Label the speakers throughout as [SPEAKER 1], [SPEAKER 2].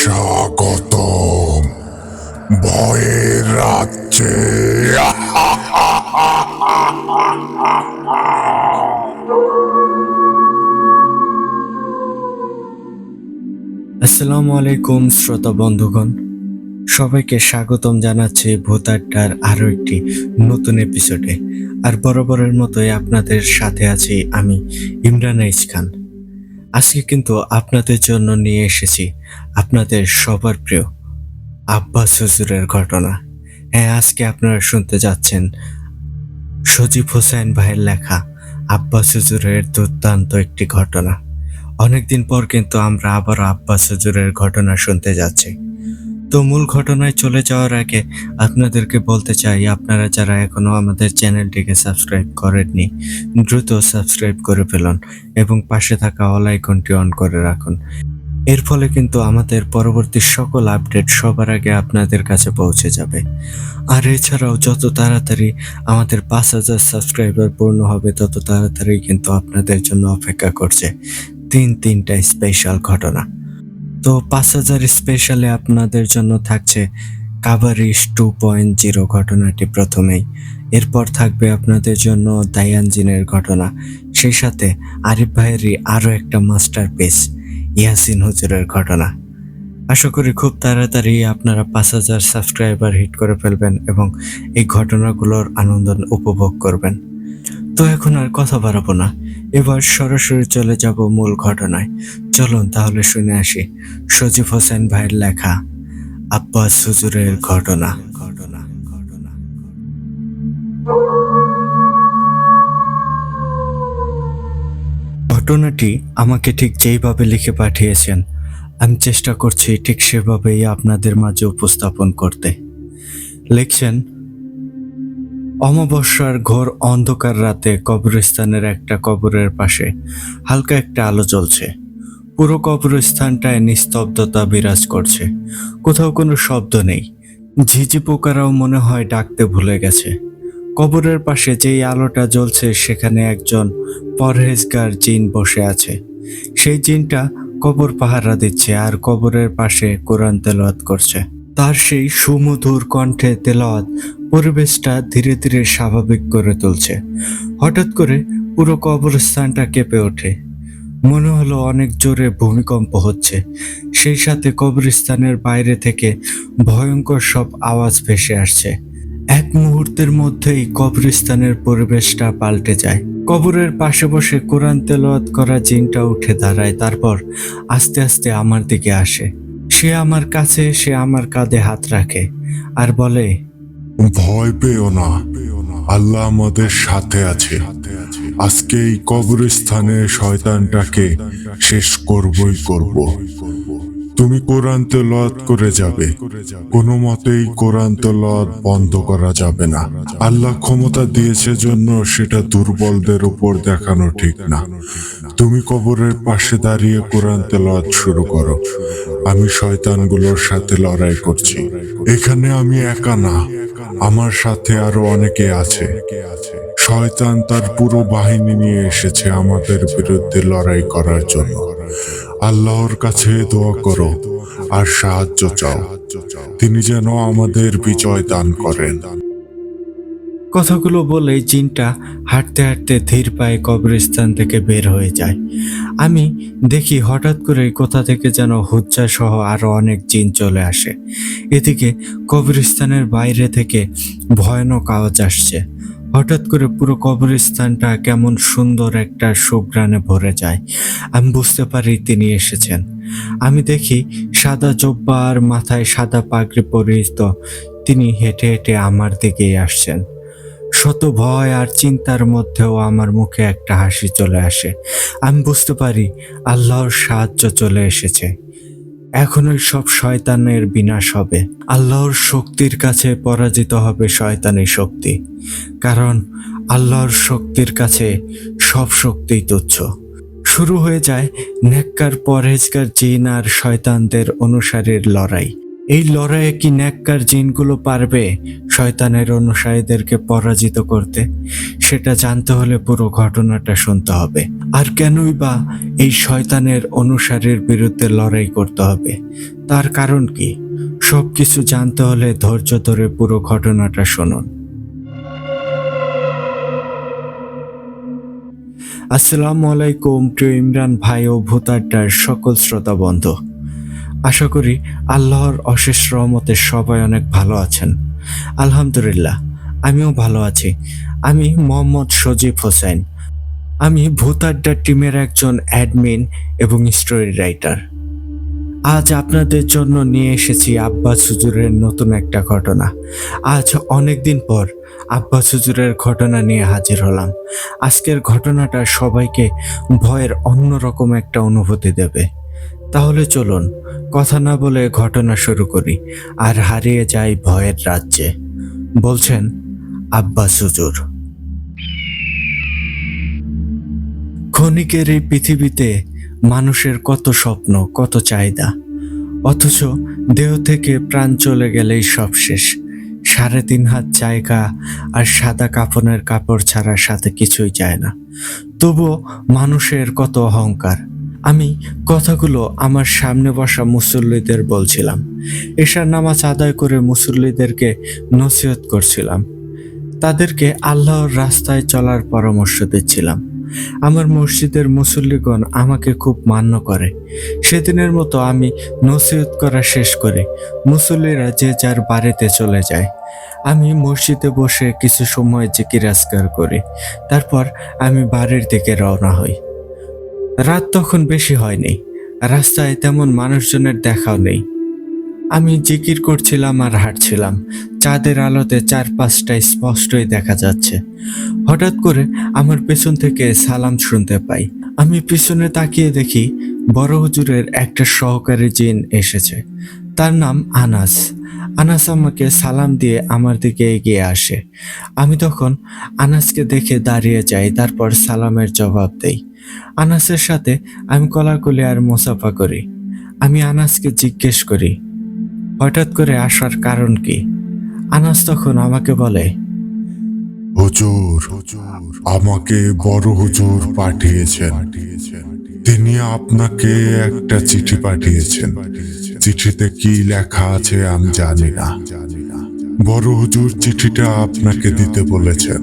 [SPEAKER 1] স্বাগতম ভয়ের রাজ্যে।
[SPEAKER 2] আসসালামু আলাইকুম শ্রোতা বন্ধুগণ, সবাইকে স্বাগতম জানাচ্ছি ভূত আড্ডার আরো একটি নতুন এপিসোডে। আর বরাবরের মতোই আপনাদের সাথে আছি আমি, ইমরান এইচ খান। আজকে কিন্তু আপনাদের জন্য নিয়ে এসেছি আপনাদের সবার প্রিয় আব্বাস হুজুরের ঘটনা। হ্যাঁ, আজকে আপনারা শুনতে যাচ্ছেন সজীব হোসেন ভাইয়ের লেখা আব্বাস হুজুরের দুর্দান্ত একটি ঘটনা। অনেকদিন পর কিন্তু আমরা আবারও আব্বাস হুজুরের ঘটনা শুনতে যাচ্ছি। তো মূল ঘটনায় চলে যাওয়ার আগে আপনাদেরকে বলতে চাই, আপনারা যারা এখনো আমাদের চ্যানেলটিকে সাবস্ক্রাইব করেননি, দ্রুত সাবস্ক্রাইব করে ফেলুন এবং পাশে থাকা অল আইকনটি অন করে রাখুন। এর ফলে কিন্তু আমাদের পরবর্তী সকল আপডেট সবার আগে আপনাদের কাছে পৌঁছে যাবে। আর এছাড়াও যত তাড়াতাড়ি আমাদের 5,000 সাবস্ক্রাইবার পূর্ণ হবে, তত তাড়াতাড়ি কিন্তু আপনাদের জন্য অপেক্ষা করছে তিনটা স্পেশাল ঘটনা। তো 5,000 স্পেশালে আপনাদের জন্য থাকছে কাভারিশ 2.0 ঘটনাটি প্রথমেই। এরপর থাকবে আপনাদের জন্য দায়ানজিনের ঘটনা, সেই সাথে আরিফ ভাইয়েরই আরও একটা মাস্টারপিস ইয়াসিন হুজুরের ঘটনা। আশা করি খুব তাড়াতাড়ি আপনারা 5,000 সাবস্ক্রাইবার হিট করে ফেলবেন এবং এই ঘটনাগুলোর আনন্দ উপভোগ করবেন। তো এখন আর কথা বাড়াবো না, এবার সরাসরি চলে যাব মূল ঘটনায়। চলুন তাহলে শুনে আসি সজীব হোসেন ভাইয়ের লেখা আব্বাস হুজুরের ঘটনা। ঘটনাটি আমাকে ঠিক যেইভাবে লিখে পাঠিয়েছেন, আমি চেষ্টা করছি ঠিক সেভাবেই আপনাদের মাঝে উপস্থাপন করতে। লিখছেন, অমাবস্যার ঘোর অন্ধকার রাতে কবরস্থানের একটা কবরের পাশে হালকা একটা আলো জ্বলছে। পুরো কবরস্থানটায় নিস্তব্ধতা বিরাজ করছে, কোথাও কোনো শব্দ নেই। ঝিঝি পোকারাও মনে হয় ডাকতে ভুলে গেছে। কবরের পাশে যেই আলোটা জ্বলছে সেখানে একজন পরহেজগার জিন বসে আছে। সেই জিনটা কবর পাহারা দিচ্ছে আর কবরের পাশে কোরআন তেলাওয়াত করছে। তার সেই সুমধুর কণ্ঠে তেলাওয়াত পরিবেশটা ধীরে ধীরে স্বাভাবিক করে তুলছে। হঠাৎ করে পুরো কবরস্থানটা কেঁপে ওঠে, মনে হলো অনেক জোরে ভূমিকম্প হচ্ছে। সেই সাথে কবরস্থানের বাইরে থেকে ভয়ঙ্কর সব আওয়াজ ভেসে আসছে। এক মুহূর্তের মধ্যেই কবরস্থানের পরিবেশটা পাল্টে যায়। কবরের পাশে বসে কোরআন তেলাওয়াত করা জিনটা উঠে দাঁড়ায়, তারপর আস্তে আস্তে আমার দিকে আসে। সে আমার কাছে এসে আমার কাঁধে হাত রাখে আর বলে,
[SPEAKER 1] ভয় পেও না, আল্লাহ আমাদের সাথে আছে। আজকে এই কবরস্থানে শয়তানটাকে শেষ করবই করব। তুমি কোরআন তেলাওয়াত করে যাবে, কোনো মতেই কোরআন তেলাওয়াত বন্ধ করা যাবে না। আল্লাহ ক্ষমতা দিয়েছে জন্য সেটা দুর্বলদের উপর দেখানো ঠিক না। তুমি কবরের পাশে দাঁড়িয়ে কোরআন তেলাওয়াত শুরু করো। আমি শয়তানগুলোর সাথে লড়াই করছি। এখানে আমি একা না, আমার সাথে আরো অনেকে আছে। শয়তান তার পুরো বাহিনী নিয়ে এসেছে আমাদের বিরুদ্ধে লড়াই করার জন্য। আল্লাহর কাছে দোয়া করো আর সাহায্য চাও, তিনি যেন আমাদের বিজয় দান করেন।
[SPEAKER 2] কথাগুলো বলেই জিনটা হাঁটতে হাঁটতে ধীর পায়ে কবরস্থান থেকে বের হয়ে যায়। আমি দেখি হঠাৎ করে কোথা থেকে যেন হুজ্জা সহ আরো অনেক জিন চলে আসে। এদিকে কবরস্থানের বাইরে থেকে ভয়ানক আওয়াজ আসছে। হঠাৎ করে পুরো কবরস্থানটা কেমন সুন্দর একটা সুঘ্রাণে ভরে যায়। আমি বুঝতে পারি তিনি এসেছেন। আমি দেখি সাদা জব্বা আর মাথায় সাদা পাগড়ি পরিহিত তিনি হেঁটে হেঁটে আমার দিকেই আসছেন। শত ভয় আর চিন্তার মধ্যেও আমার মুখে একটা হাসি চলে আসে। আমি বুঝতে পারি আল্লাহর সাহায্য চলে এসেছে। এখনই সব শয়তানের বিনাশ হবে। আল্লাহর শক্তির কাছে পরাজিত হবে শয়তানি শক্তি, কারণ আল্লাহর শক্তির কাছে সব শক্তিই তুচ্ছ। শুরু হয়ে যায় নেককার পরহেজগার জিন আর শয়তানদের অনুসারীর লড়াই। এই লড়াইয়ে কি নেককার জিনগুলো পারবে শয়তানের অনুসারীদেরকে পরাজিত করতে? সেটা জানতে হলে পুরো ঘটনাটা শুনতে হবে। আর কেনই বা এই শয়তানের অনুসারীর বিরুদ্ধে লড়াই করতে হবে, তার কারণ কি? সবকিছু জানতে হলে ধৈর্য ধরে পুরো ঘটনাটা শুনুন। আসসালামু আলাইকুম প্রিয় ইমরান ভাই ও ভূতাড্ডার সকল শ্রোতা বন্ধু। আশা করি আল্লাহর অশেষ রহমতে সবাই অনেক ভালো আছেন। আলহামদুলিল্লাহ, আমিও ভালো আছি। আমি মোহাম্মদ সজীব হোসেন। আমি ভূতাড্ডা টিমের একজন অ্যাডমিন এবং স্টোরি রাইটার। আজ আপনাদের জন্য নিয়ে এসেছি আব্বাস হুজুরের নতুন একটা ঘটনা। আজ অনেক দিন পর আব্বাস হুজুরের ঘটনা নিয়ে হাজির হলাম। আজকের ঘটনাটা সবাইকে ভয়ের অন্যরকম একটা অনুভূতি দেবে। তাহলে চলুন কথা না বলে ঘটনা শুরু করি আর হারিয়ে যাই ভয়ের রাজ্যে। বলছেন আব্বাস হুজুর। ক্ষণিকের এই পৃথিবীতে মানুষের কত স্বপ্ন, কত চাহিদা, অথচ দেহ থেকে প্রাণ চলে গেলেই সব শেষ। 3.5 হাত জায়গা আর সাদা কাফনের কাপড় ছাড়া সাথে কিছুই যায় না। তবুও মানুষের কত অহংকার। আমি কথাগুলো আমার সামনে বসা মুসল্লিদের বলছিলাম। এশার নামাজ আদায় করে মুসল্লিদেরকে নসিহত করছিলাম। তাদেরকে আল্লাহর রাস্তায় চলার পরামর্শ দিচ্ছিলাম। আমার মসজিদের মুসল্লিগণ আমাকে খুব মান্য করে। সেদিনের মতো আমি নসিহত করা শেষ করে মুসল্লিরা যে যার বাড়িতে চলে যায়। আমি মসজিদে বসে কিছু সময় জিকির আজকার করি। তারপর আমি বাড়ির দিকে রওনা হই। রাত তখন বেশি হয়নি, রাস্তায় তেমন মানুষজনের দেখাও নেই। আমি জিকির করছিলাম আর হাঁটছিলাম। চাঁদের আলোতে চারপাশটা স্পষ্টই দেখা যাচ্ছে। হঠাৎ করে আমার পেছন থেকে সালাম শুনতে পাই। আমি পিছনে তাকিয়ে দেখি বড় হুজুরের একটা সহকারী জিন এসেছে। তার নাম আনাস। আনাস আমাকে সালাম দিয়ে আমার দিকে এগিয়ে আসে। আমি তখন আনাসকে দেখে দাঁড়িয়ে যাই, তারপর সালামের জবাব দেই। আনাসের সাথে আমি কোলাকুলি আর মোসাফা করি। আমি আনাসকে জিজ্ঞেস করি, হঠাৎ করে আসার কারণ কি? আনাস তখন আমাকে বলে,
[SPEAKER 1] হুজুর, আমাকে বড় হুজুর পাঠিয়েছেন। তিনি আপনাকে একটা চিঠি পাঠিয়েছেন। চিঠিতে কি লেখা আছে আমি জানি না। বড় হুজুর চিঠিটা আপনাকে দিতে বলেছেন,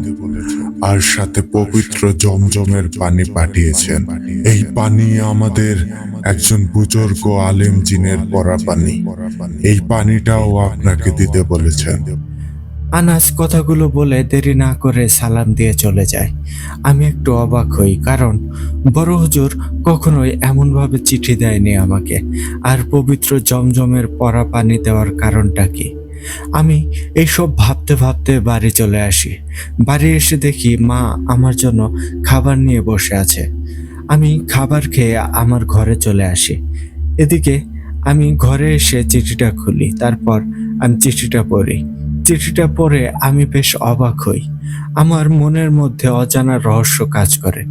[SPEAKER 1] আর সাথে পবিত্র জমজমের পানি পাঠিয়েছেন। এই পানি আমাদের একজন বুজুর্গ আলেম জিনের পরা পানি। এই পানিটাও আপনাকে দিতে বলেছেন।
[SPEAKER 2] আনাস কথাগুলো বলে দেরি না করে সালাম দিয়ে চলে যায়। আমি একটু অবাক হই, কারণ বড় হুজুর কখনোই এমনভাবে চিঠি দেয়নি আমাকে। আর পবিত্র জমজমের পরা পানি দেওয়ার কারণটা কি? আমি এইসব ভাবতে ভাবতে বাড়ি চলে আসি। বাড়ি এসে দেখি মা আমার জন্য খাবার নিয়ে বসে আছে। আমি খাবার খেয়ে আমার ঘরে চলে আসি। এদিকে আমি ঘরে এসে চিঠিটা খুলি, তারপর আমি চিঠিটা পড়ি। চিঠিটা পড়ে আমি বেশ অবাক হই। আমার মনের মধ্যে অজানা রহস্য কাজ করে।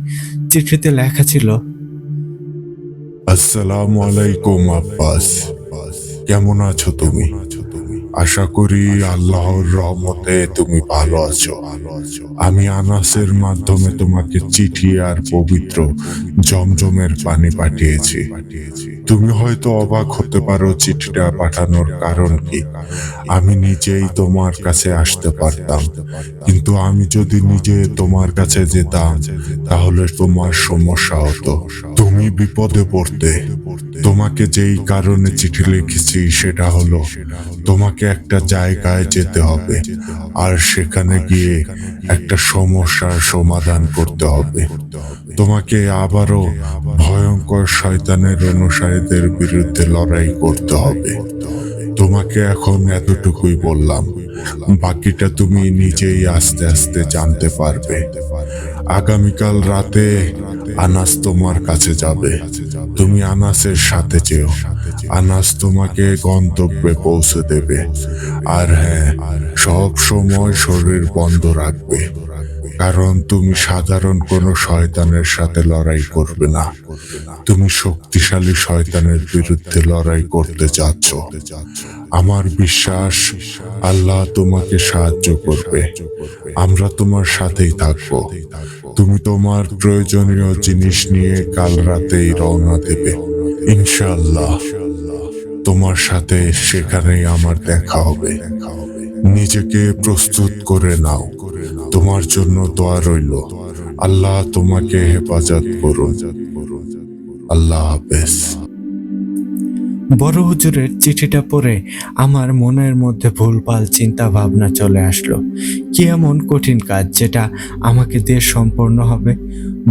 [SPEAKER 2] চিঠিতে লেখা ছিল,
[SPEAKER 1] আসসালামু আলাইকুম আব্বাস, কেমন আছো তুমি? আশা করি আল্লাহর রহমতে তুমি ভালো আছো। আমি আনাসের মাধ্যমে তোমাকে চিঠি আর পবিত্র জমজমের পানি পাঠিয়েছি। তুমি হয়তো অবাক হতে পারো চিঠিটা পাঠানোর কারণ কি। আমি নিজেই তোমার কাছে আসতে পারতাম, কিন্তু আমি যদি নিজে তোমার কাছে যেতাম তাহলে তোমার সমস্যা হতো। তুমি বিপদে পড়তে। তোমাকে যেই কারণে চিঠি লিখেছি সেটা হলো, তোমাকে একটা জায়গায় যেতে হবে, আর সেখানে গিয়ে একটা সমস্যার সমাধান করতে হবে। তোমাকে আবারও ভয়ঙ্কর শয়তানের অনুসারীদের বিরুদ্ধে লড়াই করতে হবে। তোমাকে এখন এতটুকুই বললাম, বাকিটা তুমি নিজেই আস্তে আস্তে জানতে পারবে। আগামীকাল রাতে আনাস তোমার কাছে যাবে। তুমি আনাসের সাথে যেও। আনাস তোমাকে গন্তব্যে পৌঁছে দেবে। আর হ্যাঁ, সব সময় শরীর বন্ধ রাখবে। কারণ তুমি সাধারণ কোনো শয়তানের সাথে লড়াই করবে না, তুমি শক্তিশালী শয়তানের বিরুদ্ধে লড়াই করতে যাচ্ছ। আমার বিশ্বাস আল্লাহ তোমাকে সাহায্য করবে। আমরা তোমার সাথেই থাকবো। তুমি তোমার প্রয়োজনীয় জিনিস নিয়ে কাল রাতেই রওনা দেবে। ইনশাআল্লাহ তোমার সাথে সেখানেই আমার দেখা হবে। নিজেকে প্রস্তুত করে নাও, তোমার জন্য দোয়া রইল। আল্লাহ তোমাকে হেফাজত করুন। আল্লাহ হাফেজ।
[SPEAKER 2] বড় হুজুরের চিঠিটা পড়ে আমার মনের মধ্যে ভুলভাল চিন্তা ভাবনা চলে আসলো। কি এমন কঠিন কাজ যেটা আমাকে দিয়ে সম্পূর্ণ হবে?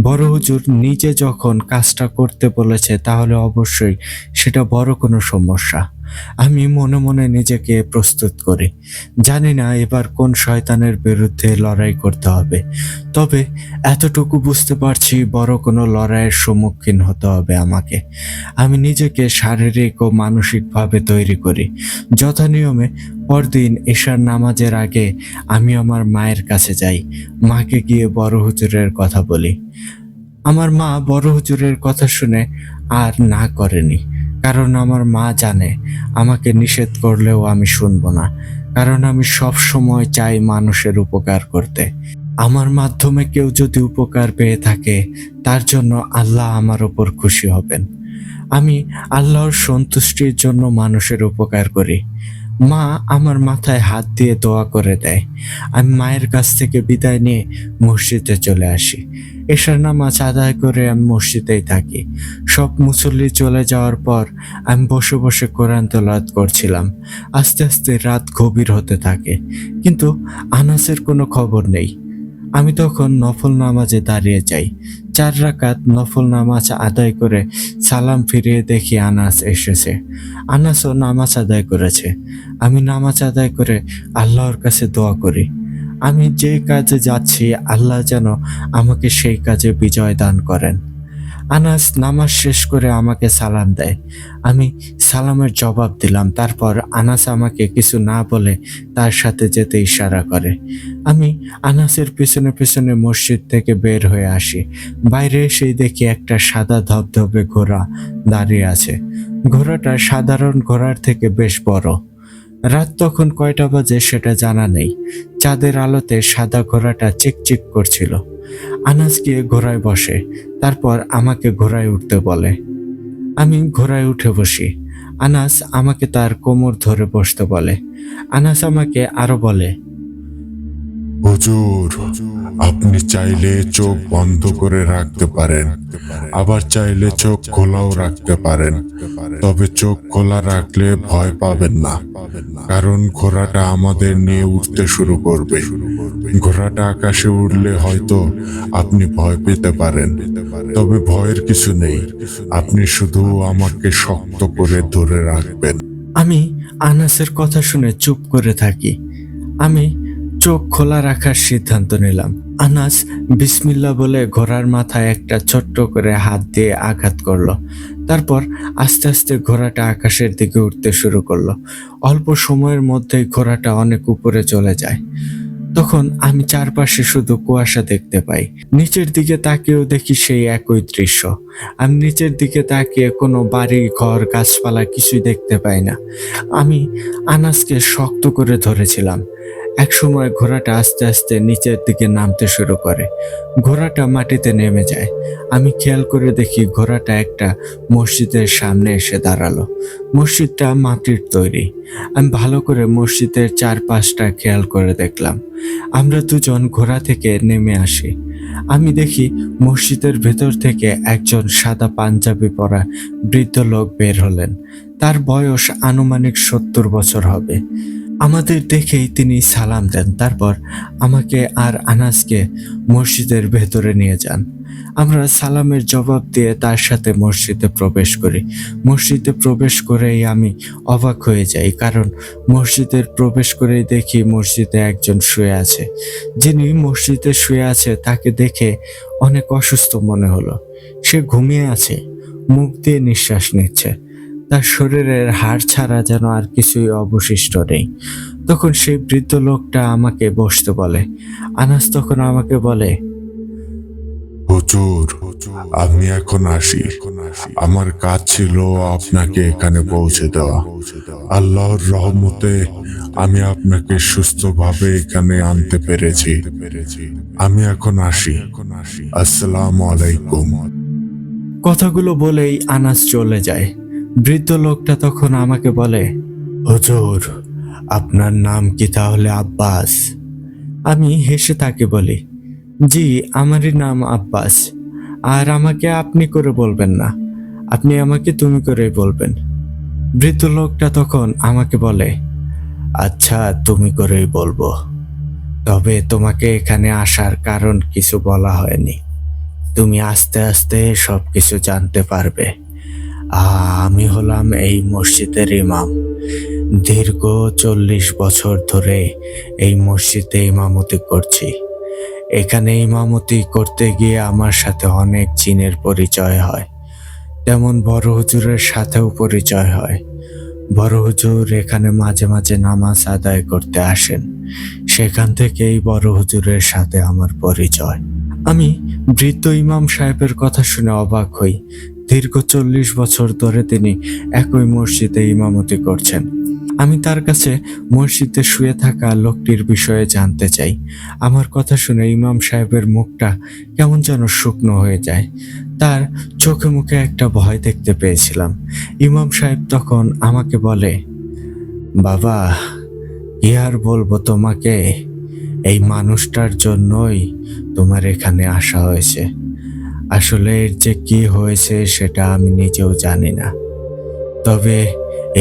[SPEAKER 2] বড় হুজুর নিজে যখন কাজটা করতে বলেছে তাহলে অবশ্যই সেটা বড় কোনো সমস্যা। আমি মনে মনে নিজেকে প্রস্তুত করি। জানি না এবার কোন শয়তানের বিরুদ্ধে লড়াই করতে হবে, তবে এতটুকু বুঝতে পারছি বড় কোনো লড়াইয়ের সম্মুখীন হতে হবে আমাকে। আমি নিজেকে শারীরিক ও মানসিকভাবে তৈরি করি। যথানিয়মে পরদিন এশার নামাজের আগে আমি আমার মায়ের কাছে যাই। মাকে গিয়ে বড় হুজুরের কথা বলি। আমার মা বড় হুজুরের কথা শুনে আর না করেনি, কারণ আমার মা জানে আমাকে নিষেধ করলেও আমি শুনবো না, কারণ আমি সব সময় চাই মানুষের উপকার করতে। আমার মাধ্যমে কেউ যদি উপকার পেয়ে থাকে তার জন্য আল্লাহ আমার ওপর খুশি হবেন। আমি আল্লাহর সন্তুষ্টির জন্য মানুষের উপকার করি। মা আমার মাথায় হাত দিয়ে দোয়া করে দেয়। আমি মায়ের কাছ থেকে বিদায় নিয়ে মসজিদে চলে আসি। এশার নামাজ আদায় করে আমি মসজিদেই থাকি। সব মুসল্লি চলে যাওয়ার পর আমি বসে বসে কোরআন তেলাওয়াত করছিলাম। আস্তে আস্তে রাত গভীর হতে থাকে, কিন্তু আনাসের কোনো খবর নেই। আমি তখন নফল নামাজে দাঁড়িয়ে যাই। 4 রাকাত নফল নামাজ আদায় করে সালাম ফিরিয়ে দেখি আনাস এসেছে। আনাসও নামাজ আদায় করেছে। আমি নামাজ আদায় করে আল্লাহর কাছে দোয়া করি, আমি যে কাজে যাচ্ছি আল্লাহ যেন আমাকে সেই কাজে বিজয় দান করেন। আনাস নামাজ শেষ করে আমাকে সালাম দেয়। আমি সালামের জবাব দিলাম। তারপর আনাস আমাকে কিছু না বলে তার সাথে যেতে ইশারা করে। আমি আনাসের পেছনে পেছনে মসজিদ থেকে বের হয়ে আসি। বাইরে এসেই দেখি একটা সাদা ধবধবে ঘোড়া দাঁড়িয়ে আছে। ঘোড়াটা সাধারণ ঘোড়ার থেকে বেশ বড়। রাত তখন কয়টা বাজে সেটা জানা নেই। চাঁদের আলোতে সাদা ঘোড়াটা চিকচিক করছিল। আনাস গিয়ে ঘোড়ায় বসে, তারপর আমাকে ঘোড়ায় উঠতে বলে। আমি ঘোড়ায় উঠে বসি। আনাস আমাকে তার কোমর ধরে বসতে বলে। আনাস আমাকে আরো বলে,
[SPEAKER 1] হুজুর, আপনি চাইলে চোখ বন্ধ করে রাখতে পারেন, আবার চাইলে চোখ খোলাও রাখতে পারেন। তবে চোখ খোলা রাখলে ভয় পাবেন না, কারণ ঘোড়াটা আমাদের নিয়ে উঠতে শুরু করবে। ঘোড়াটা আকাশে উঠলে হয়তো আপনি ভয় পেতে পারেন, তবে ভয়ের কিছু নেই। আপনি শুধু আমাকে শক্ত করে ধরে রাখবেন।
[SPEAKER 2] আমি আনাসের কথা শুনে চুপ করে থাকি। আমি চোখ খোলা রাখার সিদ্ধান্ত নিলাম। আনাস বিসমিল্লাহ বলে ঘোড়ার মাথায় একটা ছোট্ট করে হাত দিয়ে আঘাত করলো। তারপর আস্তে আস্তে ঘোড়াটা আকাশের দিকে উঠতে শুরু করলো। অল্প সময়ের মধ্যেই ঘোড়াটা অনেক উপরে চলে যায়। তখন আমি চারপাশে শুধু কুয়াশা দেখতে পাই। নিচের দিকে তাকিয়েও দেখি সেই একই দৃশ্য। আমি নিচের দিকে তাকিয়ে কোনো বাড়ি, ঘর, গাছপালা কিছুই দেখতে পাই না। আমি আনাসকে শক্ত করে ধরেছিলাম। একসময় ঘোড়াটা আস্তে আস্তে নিচের দিকে নামতে শুরু করে। ঘোড়াটা মাটিতে নেমে যায়। আমি খেয়াল করে দেখি ঘোড়াটা একটা মসজিদের সামনে এসে দাঁড়ালো। মসজিদটা মাটির তৈরি। আমি ভালো করে মসজিদের চারপাশটা খেয়াল করে দেখলাম। আমরা দুজন ঘোড়া থেকে নেমে আসি। আমি দেখি মসজিদের ভেতর থেকে একজন সাদা পাঞ্জাবি পরা বৃদ্ধ লোক বের হলেন। তার বয়স আনুমানিক 70 বছর হবে। আমাদের দেখেই তিনি সালাম দেন। তারপর আমাকে আর আনাসকে মসজিদের ভেতরে নিয়ে যান। আমরা সালামের জবাব দিয়ে তার সাথে মসজিদে প্রবেশ করি। মসজিদে প্রবেশ করেই আমি অবাক হয়ে যাই, কারণ মসজিদের প্রবেশ করেই দেখি মসজিদে একজন শুয়ে আছে। যিনি মসজিদে শুয়ে আছে তাকে দেখে অনেক অসুস্থ মনে হলো। সে ঘুমিয়ে আছে, মুখ দিয়ে নিঃশ্বাস নিচ্ছে। তার শরীরের হাড় ছাড়া যেন আর কিছুই অবশিষ্ট নেই। তখন সেই বৃদ্ধ লোকটা আমাকে বসতে বলে। আনাস তখন আমাকে বলে,
[SPEAKER 1] হুজুর, আমি এখন আসি। আমার কাজ ছিল আপনাকে এখানে পৌঁছে দেওয়া। আল্লাহর রহমতে আমি আপনাকে সুস্থভাবে এখানে আনতে পেরেছি। আমি এখন আসি। আসসালামু আলাইকুম।
[SPEAKER 2] কথাগুলো বলেই আনাস চলে যায়। বৃদ্ধ লোকটা তখন আমাকে বলে, হুজুর, আপনার নাম কি তাহলে আব্বাস? আমি হেসে তাকে বলি, জি, আমারই নাম আব্বাস। আর আমাকে আপনি করে বলবেন না, আপনি আমাকে তুমি করেই বলবেন। বৃদ্ধ লোকটা তখন আমাকে বলে, আচ্ছা, তুমি করেই বলবো। তবে তোমাকে এখানে আসার কারণ কিছু বলা হয়নি। তুমি আস্তে আস্তে সবকিছু জানতে পারবে। আমি হলাম এই মসজিদের ইমাম। দীর্ঘ 40 বছর ধরে এই মসজিদে ইমামতি করছি। এখানে ইমামতি করতে গিয়ে আমার সাথে অনেক জিনের পরিচয় হয়, তেমন বড় হুজুরের সাথেও পরিচয় হয়। বড় হুজুর এখানে মাঝে মাঝে নামাজ আদায় করতে আসেন, সেখান থেকেই বড় হুজুরের সাথে আমার পরিচয়। আমি বৃদ্ধ ইমাম সাহেবের কথা শুনে অবাক হই। দীর্ঘ 40 বছর ধরে তিনি একই মসজিদে ইমামতি করছেন। আমি তার কাছে মসজিদে শুয়ে থাকা লোকটির বিষয়ে জানতে চাই। আমার কথা শুনে ইমাম সাহেবের মুখটা কেমন যেন শুকনো হয়ে যায়। তার চোখে মুখে একটা ভয় দেখতে পেয়েছিলাম। ইমাম সাহেব তখন আমাকে বলে, বাবা, কি আর বলবো তোমাকে, এই মানুষটার জন্যই তোমার এখানে আসা হয়েছে। আসলে এর যে কি হয়েছে সেটা আমি নিজেও জানি না, তবে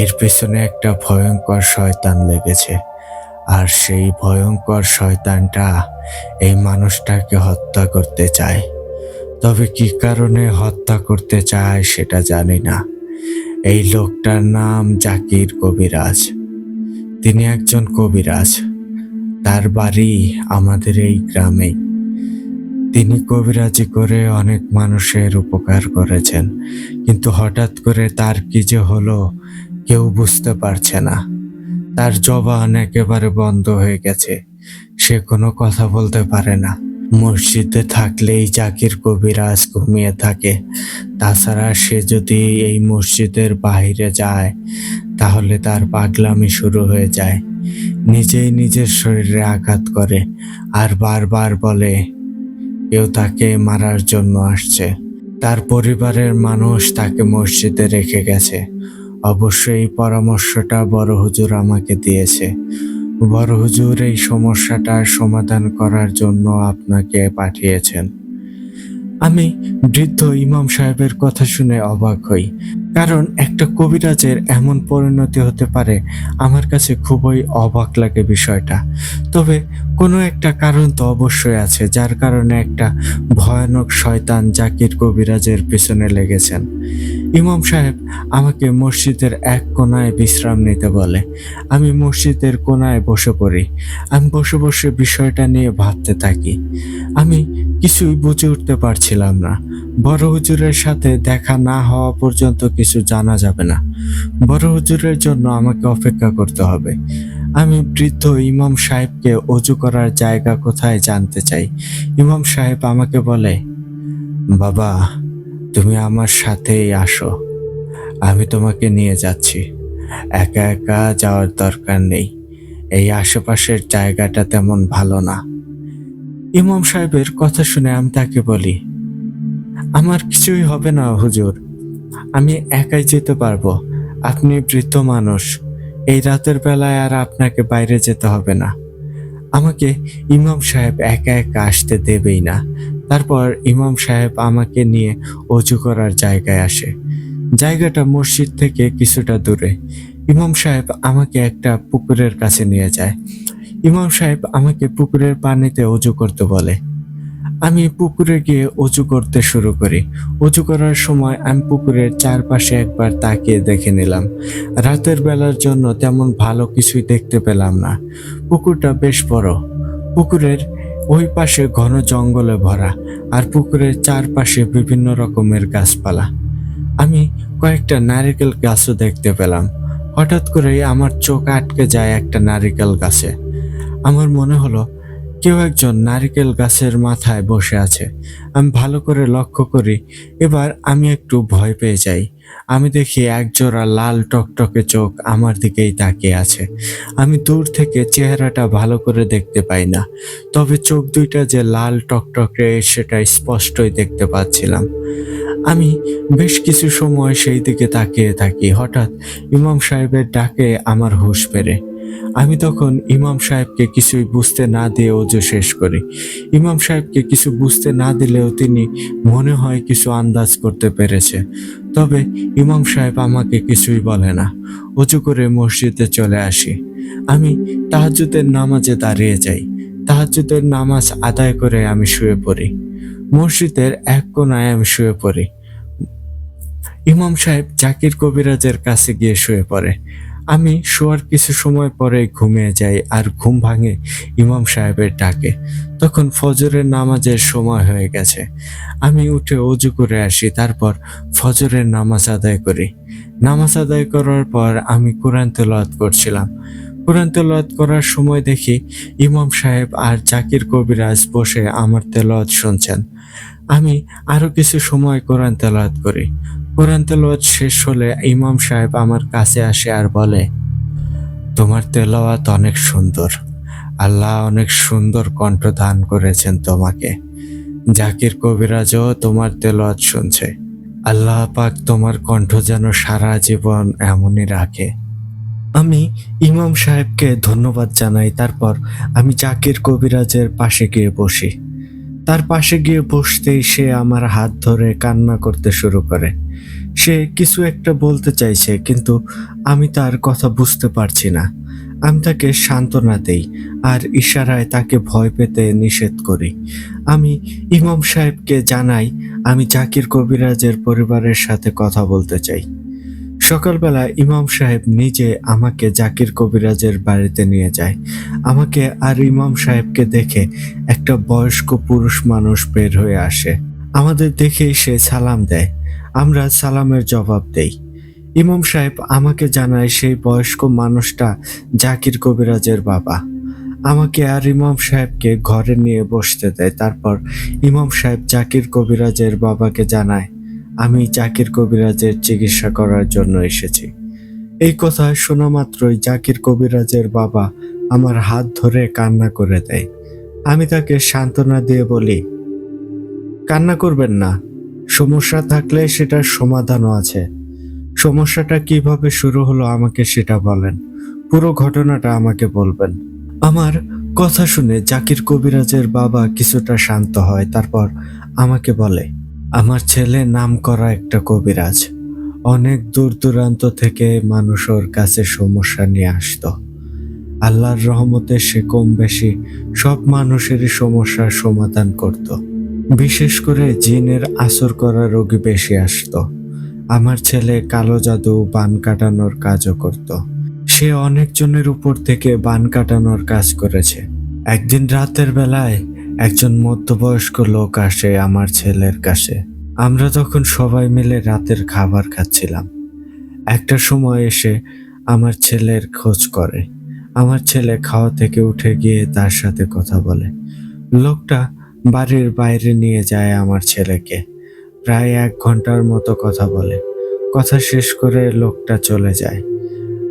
[SPEAKER 2] এর পেছনে একটা ভয়ঙ্কর শয়তান লেগেছে। আর সেই ভয়ঙ্কর শয়তানটা এই মানুষটাকে হত্যা করতে চায়। তবে কি কারণে হত্যা করতে চায় সেটা জানি না। এই লোকটার নাম জাকির কবিরাজ। তিনি একজন কবিরাজ। তার বাড়ি আমাদের এই গ্রামেই। তিনি কবিরাজি করে অনেক মানুষের উপকার করেছেন, কিন্তু হঠাৎ করে তার কি যে হলো কেউ বুঝতে পারছে না। তার জবান একেবারে বন্ধ হয়ে গেছে, সে কোনো কথা বলতে পারে না। মসজিদে থাকলেই জাকির কবিরাজ ঘুমিয়ে থাকে। তাছাড়া সে যদি এই মসজিদের বাইরে যায় তাহলে তার পাগলামি শুরু হয়ে যায়। নিজেই নিজের শরীরে আঘাত করে আর বারবার বলে কেউ তাকে মারার জন্য আসছে। তার পরিবারের মানুষ তাকে মসজিদে রেখে গেছে। অবশ্যই এই পরামর্শটা বড় হুজুর আমাকে দিয়েছে। বড় হুজুর এই সমস্যাটার সমাধান করার জন্য আপনাকে পাঠিয়েছেন। আমি বৃদ্ধ ইমাম সাহেবের কথা শুনে অবাক হই, কারণ একটা কবিরাজের এমন পরিণতি হতে পারে আমার কাছে খুবই অবাক লাগে বিষয়টা। তবে কোনো একটা কারণ তো অবশ্যই আছে, যার কারণে একটা ভয়ানক শয়তান জাকির কবিরাজের পেছনে লেগেছেন। ইমাম সাহেব আমাকে মসজিদের এক কোণায় বিশ্রাম নিতে বলে। আমি মসজিদের কোণায় বসে পড়ি। আমি বসে বসে বিষয়টা নিয়ে ভাবতে থাকি। আমি কিছুই বুঝে উঠতে পারছিলাম না। বড় হুজুরের সাথে দেখা না হওয়া পর্যন্ত কিছু জানা যাবে না। বড় হুজুরের জন্য আমাকে অপেক্ষা করতে হবে। আমি বৃদ্ধ ইমাম সাহেবকে অজু করার জায়গা কোথায় জানতে চাই। ইমাম সাহেব আমাকে বলে, বাবা, তুমি আমার সাথেই আসো, আমি তোমাকে নিয়ে যাচ্ছি। একা একা যাওয়ার দরকার নেই, এই আশেপাশের জায়গাটা তেমন ভালো না। ইমাম সাহেবের কথা শুনে আমি তাকে বলি, আমার কিছুই হবে না হুজুর, আমি একাই যেতে পারবো। আপনি বৃদ্ধ মানুষ, এই রাতের বেলায় আর আপনাকে বাইরে যেতে হবে না। আমাকে ইমাম সাহেব একা একা আসতে দেবেই না। তারপর ইমাম সাহেব আমাকে নিয়ে অজু করার জায়গায় আসে। জায়গাটা মসজিদ থেকে কিছুটা দূরে। ইমাম সাহেব আমাকে একটা পুকুরের কাছে নিয়ে যায়। ইমাম সাহেব আমাকে পুকুরের পানিতে অজু করতে বলে। আমি পুকুরে গিয়ে অজু করতে শুরু করি। অজু করার সময় আমি পুকুরের চারপাশে একবার তাকিয়ে দেখে নিলাম। রাতের বেলার জন্য তেমন ভালো কিছুই দেখতে পেলাম না। পুকুরটা বেশ বড়। পুকুরের ওই পাশে ঘন জঙ্গলে ভরা, আর পুকুরের চারপাশে বিভিন্ন রকমের গাছপালা। আমি কয়েকটা নারিকেল গাছও দেখতে পেলাম। হঠাৎ করেই আমার চোখ আটকে যায় একটা নারিকেল গাছে। আমার মনে হলো কেউ একজন নারিকেল গাছের মাথায় বসে আছে। আমি ভালো করে লক্ষ্য করি। এবার আমি একটু ভয় পেয়ে যাই। আমি দেখি একজোড়া লাল টকটকে চোখ আমার দিকেই তাকিয়ে আছে। আমি দূর থেকে চেহারাটা ভালো করে দেখতে পাই না, তবে চোখ দুইটা যে লাল টকটকে সেটা স্পষ্টই দেখতে পাচ্ছিলাম। আমি বেশ কিছু সময় সেই দিকে তাকিয়ে থাকি। হঠাৎ ইমাম সাহেবের ডাকে আমার হুঁশ ফেরে। আমি তখন ইমাম সাহেবকে কিছুই বুঝতে না দিয়ে ওযু শেষ করি। ইমাম সাহেবকে কিছু বুঝতে না দিলেও তিনি মনে হয় কিছু আন্দাজ করতে পেরেছে। তবে ইমাম সাহেব আমাকে কিছুই বলে না। ওযু করে মসজিদে চলে আসি। আমি তাহাজ্জুদের নামাজে দাঁড়িয়ে যাই। তাহাজ্জুদের নামাজ আদায় করে আমি শুয়ে পড়ি। মসজিদের এক কোণায় আমি শুয়ে পড়ি। ইমাম সাহেব জাকির কবিরাজের কাছে গিয়ে শুয়ে পড়ে। আমি শোয়ার কিছু সময় পরে ঘুমিয়ে যাই আর ঘুম ভাঙে ইমাম সাহেবের ডাকে। তখন ফজরের নামাজের সময় হয়ে গেছে। আমি উঠে ওযু করে আসি, তারপর ফজরের নামাজ আদায় করি। নামাজ আদায় করার পর আমি কোরআন তেলাওয়াত করছিলাম। কোরআন তেলাওয়াত করার সময় দেখি ইমাম সাহেব আর জাকির কবিরাজ বসে আমার তেলাওয়াত শুনছেন। আমি আরো কিছু সময় কোরআন তেলাওয়াত করি। কোরআন তেলাওয়াত শেষ হলে ইমাম সাহেব আমার কাছে আসে আর বলে, তোমার তেলাওয়াত অনেক সুন্দর। আল্লাহ অনেক সুন্দর কণ্ঠ দান করেছেন তোমাকে। জাকির কবিরাজও তোমার তেলাওয়াত শুনছে। আল্লাহ পাক তোমার কণ্ঠ যেন সারা জীবন এমনই রাখে। আমি ইমাম সাহেবকে ধন্যবাদ জানাই। তারপর আমি জাকির কবিরাজের পাশে গিয়ে বসি। তার পাশে গিয়ে বসতেই সে আমার হাত ধরে কান্না করতে শুরু করে। সে কিছু একটা বলতে চাইছে, কিন্তু আমি তার কথা বুঝতে পারছি না। আমি তাকে সান্ত্বনা দেই আর ইশারায় তাকে ভয় পেতে নিষেধ করি। আমি ইমাম সাহেবকে জানাই আমি জাকির কবিরাজের পরিবারের সাথে কথা বলতে চাই। সকালবেলা ইমাম সাহেব নিজে আমাকে জাকির কবিরাজের বাড়িতে নিয়ে যায়। আমাকে আর ইমাম সাহেবকে দেখে একটা বয়স্ক পুরুষ মানুষ বের হয়ে আসে। আমাদের দেখেই সে সালাম দেয়। আমরা সালামের জবাব দেই। ইমাম সাহেব আমাকে জানায় সেই বয়স্ক মানুষটা জাকির কবিরাজের বাবা। আমাকে আর ইমাম সাহেবকে ঘরে নিয়ে বসতে দেয়। তারপর ইমাম সাহেব জাকির কবিরাজের বাবাকে জানায় আমি জাকির কবিরাজের চিকিৎসা করার জন্য এসেছি। এই কথা শোনা মাত্রই জাকির কবিরাজের বাবা আমার হাত ধরে কান্না করে দেয়। আমি তাকে সান্ত্বনা দিয়ে বলি, কান্না করবেন না, সমস্যা থাকলে সেটার সমাধানও আছে। সমস্যাটা কিভাবে শুরু হলো আমাকে সেটা বলেন, পুরো ঘটনাটা আমাকে বলবেন। আমার কথা শুনে জাকির কবিরাজের বাবা কিছুটা শান্ত হয়। তারপর আমাকে বলে, আমার ছেলে নামকরা একটা কবিরাজ। অনেক দূর দূরান্ত থেকে মানুষ ওর কাছে সমস্যা নিয়ে আসতো। আল্লাহর রহমতে সে কম বেশি সব মানুষেরই সমস্যার সমাধান করত। বিশেষ করে জিনের আসর করা রোগী বেশি আসতো। আমার ছেলে কালো জাদু বান কাটানোর কাজও করত। সে অনেকজনের উপর থেকে বান কাটানোর কাজ করেছে। একদিন রাতের বেলায় একজন মধ্যবয়স্ক লোক আসে আমার ছেলের কাছে। আমরা তখন সবাই মিলে রাতের খাবার খাচ্ছিলাম। একটা সময় এসে আমার ছেলের খোঁজ করে। আমার ছেলে খাওয়া থেকে উঠে গিয়ে তার সাথে কথা বলে। লোকটা বাড়ির বাইরে নিয়ে যায় আমার ছেলেকে। প্রায় 1 ঘন্টার মতো কথা বলে। কথা শেষ করে লোকটা চলে যায়।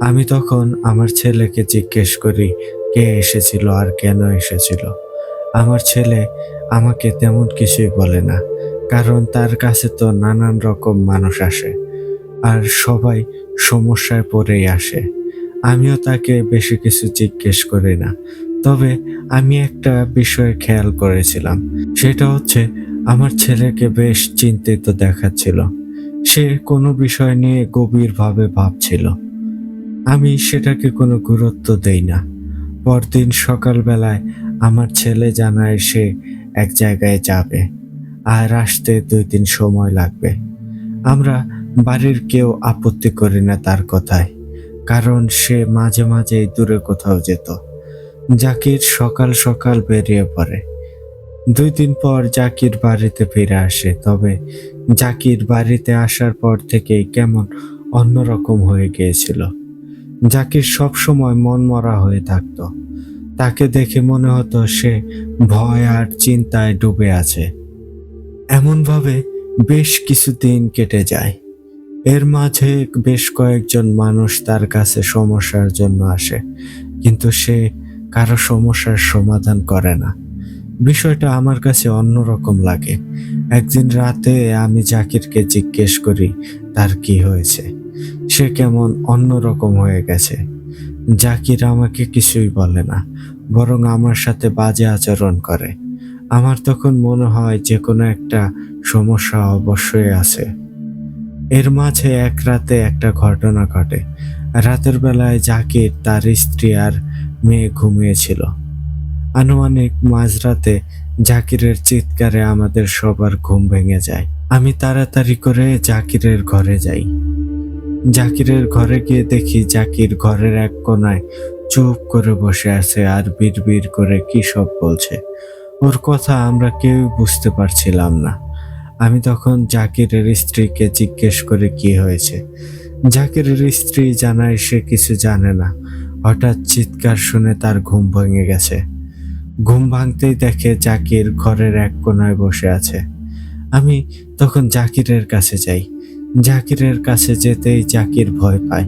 [SPEAKER 2] আমি তখন আমার ছেলেকে জিজ্ঞেস করি কে এসেছিল আর কেন এসেছিল। আমার ছেলে আমাকে তেমন কিছুই বলে না, কারণ তার কাছে তো নানান রকম মানুষ আসে আর সবাই সমস্যায় পড়েই আসে। আমিও তাকে বেশি কিছু জিজ্ঞেস করি না। তবে আমি একটা বিষয় খেয়াল করেছিলাম, সেটা হচ্ছে আমার ছেলেকে বেশ চিন্তিত দেখাচ্ছিল। সে কোনো বিষয় নিয়ে গভীরভাবে ভাবছিল। আমি সেটাকে কোনো গুরুত্ব দেই না। পরদিন সকালবেলায় আমার ছেলে জানায় সে এক জায়গায় যাবে আর আসতে 2 দিন সময় লাগবে। আমরা বাড়ির কেউ আপত্তি করি না তার কথায়, কারণ সে মাঝে মাঝেই দূরে কোথাও যেত। জাকির সকাল সকাল বেরিয়ে পড়ে। 2 দিন পর জাকির বাড়িতে ফিরে আসে, তবে জাকির বাড়িতে আসার পর থেকেই কেমন অন্যরকম হয়ে গিয়েছিল। জাকির সব সময় মনমরা হয়ে থাকতো। তাকে দেখে মনে হতো সে ভয় আর চিন্তায় ডুবে আছে। এমনভাবে বেশ কিছুদিন কেটে যায়। এর মাঝে বেশ কয়েকজন মানুষ তার কাছে সমস্যার জন্য আসে, কিন্তু সে কারো সমস্যার সমাধান করে না। বিষয়টা আমার কাছে অন্যরকম লাগে। একদিন রাতে আমি জাকিরকে জিজ্ঞেস করি তার কি হয়েছে। সে কেমন অন্যরকম হয়ে গেছে। জাকির আমাকে কিছুই বলে না, বরং আমার সাথে বাজে আচরণ করে। আমার তখন মনে হয় যে কোনো একটা সমস্যা অবশ্যই আছে। এর মাঝে এক রাতে একটা ঘটনা ঘটে। রাতের বেলায় জাকির, তার স্ত্রী আর মেয়ে ঘুমিয়েছিল। আনুমানিক মাঝরাতে জাকিরের চিৎকারে আমাদের সবার ঘুম ভেঙে যায়। আমি তাড়াতাড়ি করে জাকিরের ঘরে যাই। জাকিরের ঘরে গিয়ে দেখি জাকির ঘরের এক কোণায় চুপ করে বসে আছে আর বিড়বিড় করে কি সব বলছে। ওর কথা আমরা কেউ বুঝতে পারছিলাম না। আমি তখন জাকিরের স্ত্রীকে জিজ্ঞেস করে কি হয়েছে। জাকিরের স্ত্রী জানায় সে কিছু জানে না। হঠাৎ চিৎকার শুনে তার ঘুম ভেঙে গেছে। ঘুম ভাঙতেই দেখে জাকির ঘরের এক কোণায় বসে আছে। আমি তখন জাকিরের কাছে যাই। জাকিরের কাছে যেতেই জাকির ভয় পায়।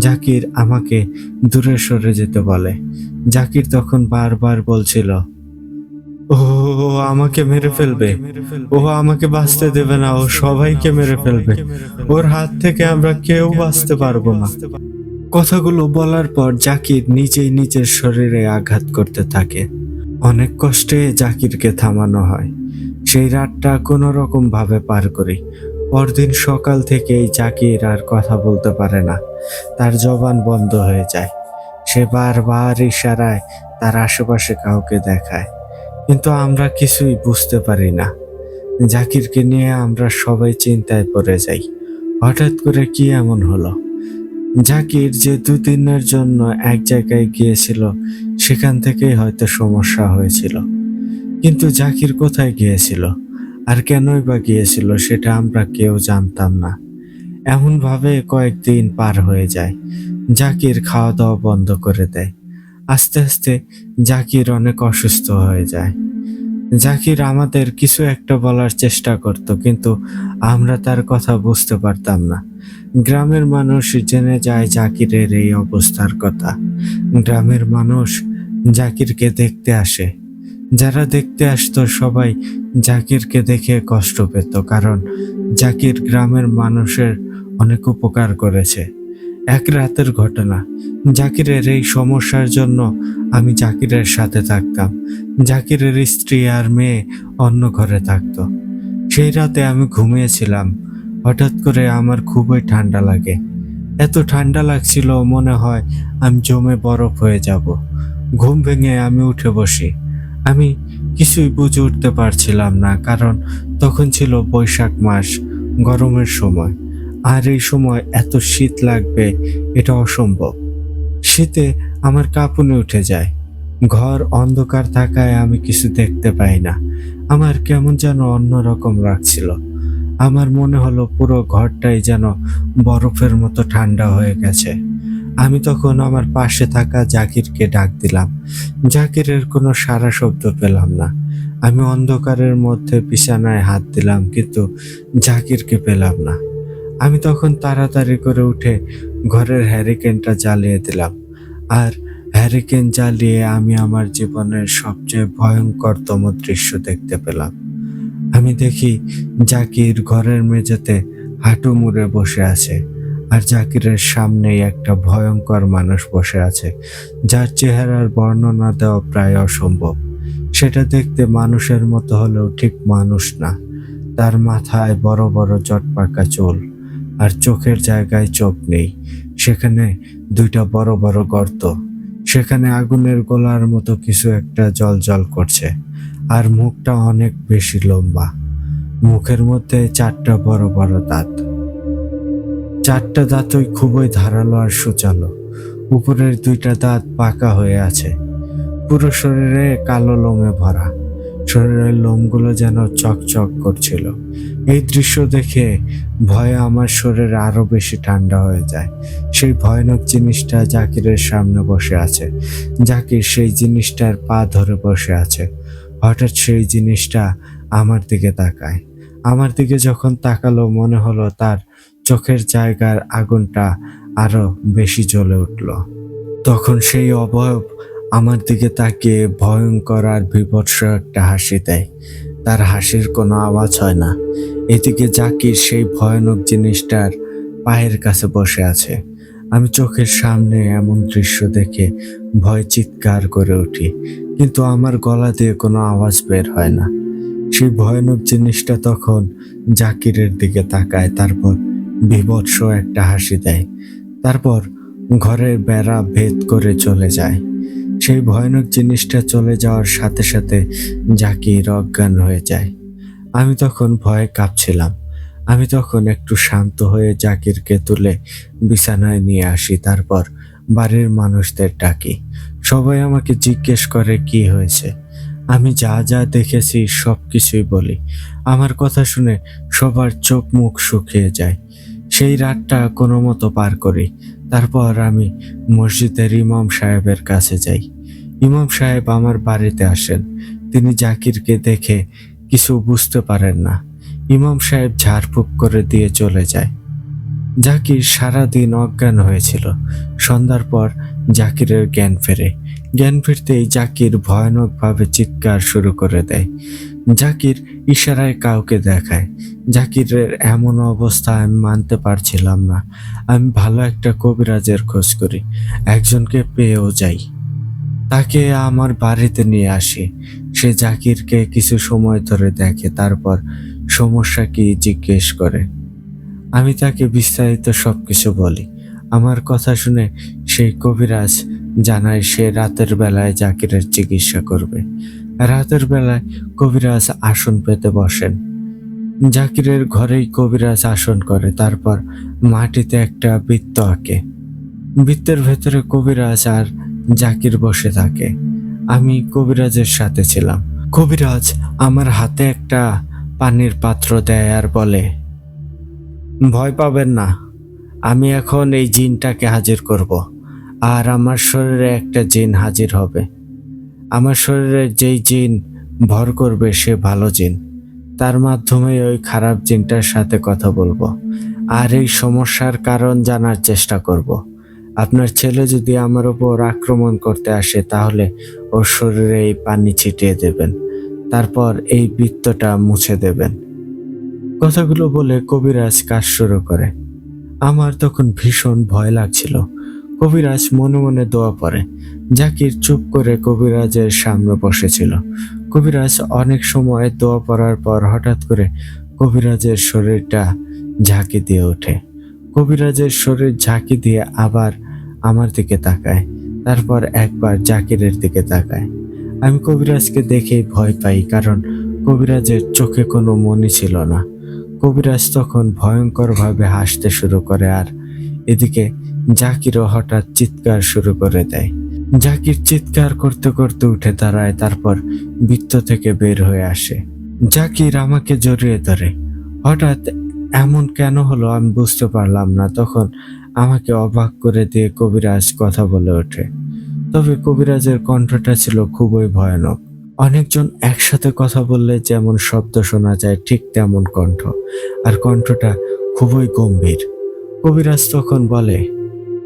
[SPEAKER 2] জাকির আমাকে দূরে সরে যেতে বলে। জাকির তখন বারবার বলছিল, ও ও আমাকে মেরে ফেলবে, ও আমাকে বাঁচতে দেবে না, ও সবাইকে মেরে ফেলবে, ওর হাত থেকে আমরা কেউ বাঁচতে পারবো না। কথাগুলো বলার পর জাকির নিজেই নিজের শরীরে আঘাত করতে থাকে। অনেক কষ্টে জাকিরকে থামানো হয়। সেই রাতটা কোনো রকম ভাবে পার করি। পরদিন সকাল থেকেই জাকির আর কথা বলতে পারে না। তার জবান বন্ধ হয়ে যায়। সে বারবার ইশারায় তার আশেপাশে কাউকে দেখায়, কিন্তু আমরা কিছুই বুঝতে পারি না। জাকিরকে নিয়ে আমরা সবাই চিন্তায় পড়ে যাই। হঠাৎ করে কি এমন হলো? জাকির যে 2 দিনের জন্য এক জায়গায় গিয়েছিল, সেখান থেকেই হয়তো সমস্যা হয়েছিল। কিন্তু জাকির কোথায় গিয়েছিল আর কেনই বা গিয়েছিল সেটা আমরা কেউ জানতাম না। এমনভাবে কয়েকদিন পার হয়ে যায়। জাকির খাওয়া দাওয়া বন্ধ করে দেয়। আস্তে আস্তে জাকির অনেক অসুস্থ হয়ে যায়। জাকির আমাদের কিছু একটা বলার চেষ্টা করত, কিন্তু আমরা তার কথা বুঝতে পারতাম না। গ্রামের মানুষ জেনে যায় জাকিরের এই অবস্থার কথা। গ্রামের মানুষ জাকিরকে দেখতে আসে। যারা দেখতে আসতো সবাই জাকিরকে দেখে কষ্ট পেত, কারণ জাকির গ্রামের মানুষের অনেক উপকার করেছে। এক রাতের ঘটনা, জাকিরের এই সমস্যার জন্য আমি জাকিরের সাথে থাকতাম। জাকিরের স্ত্রী আর মেয়ে অন্য ঘরে থাকতো। সেই রাতে আমি ঘুমিয়েছিলাম। হঠাৎ করে আমার খুবই ঠান্ডা লাগে। এত ঠান্ডা লাগছিল মনে হয় আমি জমে বরফ হয়ে যাব। ঘুম ভেঙে আমি উঠে বসি। আমি কিছুই বুঝে উঠতে পারছিলাম না, কারণ তখন ছিল বৈশাখ মাস, গরমের সময়। আর এই সময় এত শীত লাগবে এটা অসম্ভব। শীতে আমার কাঁপুনি উঠে যায়। ঘর অন্ধকার থাকায় আমি কিছু দেখতে পাই না। আমার কেমন যেন অন্যরকম লাগছিল। আমার মনে হলো পুরো ঘরটাই যেন বরফের মতো ঠান্ডা হয়ে গেছে। আমি তখন আমার পাশে থাকা জাকিরকে ডাক দিলাম। জাকিরের কোনো সাড়া শব্দ পেলাম না। আমি অন্ধকারের মধ্যে বিছানায় হাত দিলাম, কিন্তু জাকিরকে পেলাম না। আমি তখন তাড়াতাড়ি করে উঠে ঘরের হ্যারিকেনটা জ্বালিয়ে দিলাম। আর হ্যারিকেন জ্বালিয়ে আমি আমার জীবনের সবচেয়ে ভয়ঙ্করতম দৃশ্য দেখতে পেলাম। আমি দেখি জাকির ঘরের মেঝেতে হাঁটু মুড়ে বসে আছে, আর জাকিরের সামনেই একটা ভয়ঙ্কর মানুষ বসে আছে, যার চেহারার বর্ণনা দেওয়া প্রায় অসম্ভব। সেটা দেখতে মানুষের মতো হলেও ঠিক মানুষ না। তার মাথায় বড় বড় জটপাকা চুল, আর চোখের জায়গায় চোখ নেই। সেখানে 2টা বড় বড় গর্ত। সেখানে আগুনের গোলার মতো কিছু একটা জ্বলজ্বল করছে, আর মুখটা অনেক বেশি লম্বা। মুখের মধ্যে 4টা বড় বড় দাঁত। 4টা দাঁতই খুবই ধারালো আর সূচালো। উপরের 2টা দাঁত পাকা হয়ে আছে। পুরো শরীরে কালো লোমে ভরা। শরীরের লোমগুলো যেন চকচক করছিল। এই দৃশ্য দেখে ভয়ে আমার শরীর আরো বেশি ঠান্ডা হয়ে যায়। সেই ভয়ানক জিনিসটা জাকিরের সামনে বসে আছে। জাকির সেই জিনিসটার পা ধরে বসে আছে। হঠাৎ সেই জিনিসটা আমার দিকে তাকায়। আমার দিকে যখন তাকালো মনে হলো তার চোখের জায়গার আগুনটা আরো বেশি জ্বলে উঠল। তখন সেই অবয়ব আমার দিকে তাকিয়ে ভয়ঙ্কর আর বীভৎস একটা হাসি দেয়। তার হাসির কোনো আওয়াজ হয় না। এদিকে জাকির সেই ভয়ানক জিনিসটার পায়ের কাছে বসে আছে। আমি চোখের সামনে এমন দৃশ্য দেখে ভয় চিৎকার করে উঠি, কিন্তু আমার গলা দিয়ে কোনো আওয়াজ বের হয় না। সেই ভয়ানক জিনিসটা তখন জাকিরের দিকে তাকায়, তারপর বীভৎস একটা হাসি দেয়। তারপর ঘরের বেড়া ভেদ করে চলে যায়। সেই ভয়ানক জিনিসটা চলে যাওয়ার সাথে সাথে জাকির অজ্ঞান হয়ে যায়। আমি তখন ভয়ে কাঁপছিলাম। আমি তখন একটু শান্ত হয়ে জাকিরকে তুলে বিছানায় নিয়ে আসি, তারপর বাড়ির মানুষদের ডাকি। সবাই আমাকে জিজ্ঞেস করে কি হয়েছে। আমি যা যা দেখেছি সব কিছুই বলি। আমার কথা শুনে সবার চোখ মুখ শুকিয়ে যায়। সেই রাতটা কোনো মতো পার করি। তারপর আমি মসজিদের ইমাম সাহেবের কাছে যাই। ইমাম সাহেব আমার বাড়িতে আসেন। তিনি জাকিরকে দেখে কিছু বুঝতে পারেন না। ইমাম সাহেব ঝাড়ফুঁক করে দিয়ে চলে যায়। জাকির সারাদিন অজ্ঞান হয়েছিল। সন্ধ্যার পর জাকিরের জ্ঞান ফেরে। জ্ঞান ফিরতেই জাকির ভয়ানকভাবে চিৎকার শুরু করে দেয়। জাকির ইশারায় কাউকে দেখায়। জাকিরের এমন অবস্থা আমি মানতে পারছিলাম না। আমি ভালো একটা কবিরাজের খোঁজ করি, একজনকে পেয়েও যাই। তাকে আমার বাড়িতে নিয়ে আসি। সে জাকিরকে কিছু সময় ধরে দেখে, তারপর সমস্যা কি জিজ্ঞেস করে। আমি তাকে বিস্তারিত সবকিছু বলি। আমার কথা শুনে সেই কবিরাজ জানায় সে রাতের বেলায় জাকিরের চিকিৎসা করবে। রাতের বেলায় কবিরাজ আসন পেতে বসেন। জাকিরের ঘরেই কবিরাজ আসন করে, তারপর মাটিতে একটা বৃত্ত আঁকে। বৃত্তের ভেতরে কবিরাজ আর জাকির বসে থাকে। আমি কবিরাজের সাথে ছিলাম। কবিরাজ আমার হাতে একটা পানির পাত্র দেয় আর বলে, ভয় পাবেন না, আমি এখন এই জিনটাকে হাজির করব, আর আমার শরীরে একটা জিন হাজির হবে। আমার শরীরে যেই জিন ভর করবে সে ভালো জিন। তার মাধ্যমে ওই খারাপ জিনটার সাথে কথা বলবো আর এই সমস্যার কারণ জানার চেষ্টা করব। আপনার ছেলে যদি আমার উপর আক্রমণ করতে আসে তাহলে ওর শরীরে এই পানি ছিটিয়ে দেবেন, তারপর এই বৃত্তটা মুছে দেবেন। কথাগুলো বলে কবিরাজ কাজ শুরু করে। আমার তখন ভীষণ ভয় লাগছিল। কবিরাজ মনে মনে দোয়া পড়ে। জাকির চুপ করে কবিরাজের সামনে বসেছিল। কবিরাজ অনেক সময় দোয়া পড়ার পর হঠাৎ করে কবিরাজের শরীরটা ঝাঁকি দিয়ে ওঠে। কবিরাজের শরীর ঝাঁকি দিয়ে আবার আমার দিকে তাকায়, তারপর একবার জাকিরের দিকে তাকায়। আমি কবিরাজকে দেখেই ভয় পাই, কারণ কবিরাজের চোখে কোনো মনি ছিল না। কবিরাজ তখন ভয়ঙ্করভাবে হাসতে শুরু করে, আর এদিকে জাকিরও হঠাৎ চিৎকার শুরু করে দেয়। জাকির চিৎকার করতে করতে উঠে দাঁড়ায়, তারপর বৃত্ত থেকে বের হয়ে আসে। জাকির আমাকে জড়িয়ে ধরে। হঠাৎ এমন কেন হলো আমি বুঝতে পারলাম না। তখন আমাকে অবাক করে দিয়ে কবিরাজ কথা বলে ওঠে। তবে কবিরাজের কণ্ঠটা ছিল খুবই ভয়ানক। অনেকজন একসাথে কথা বললে যেমন শব্দ শোনা যায় ঠিক তেমন কণ্ঠ, আর কণ্ঠটা খুবই গম্ভীর। কবিরাজ তখন বলে,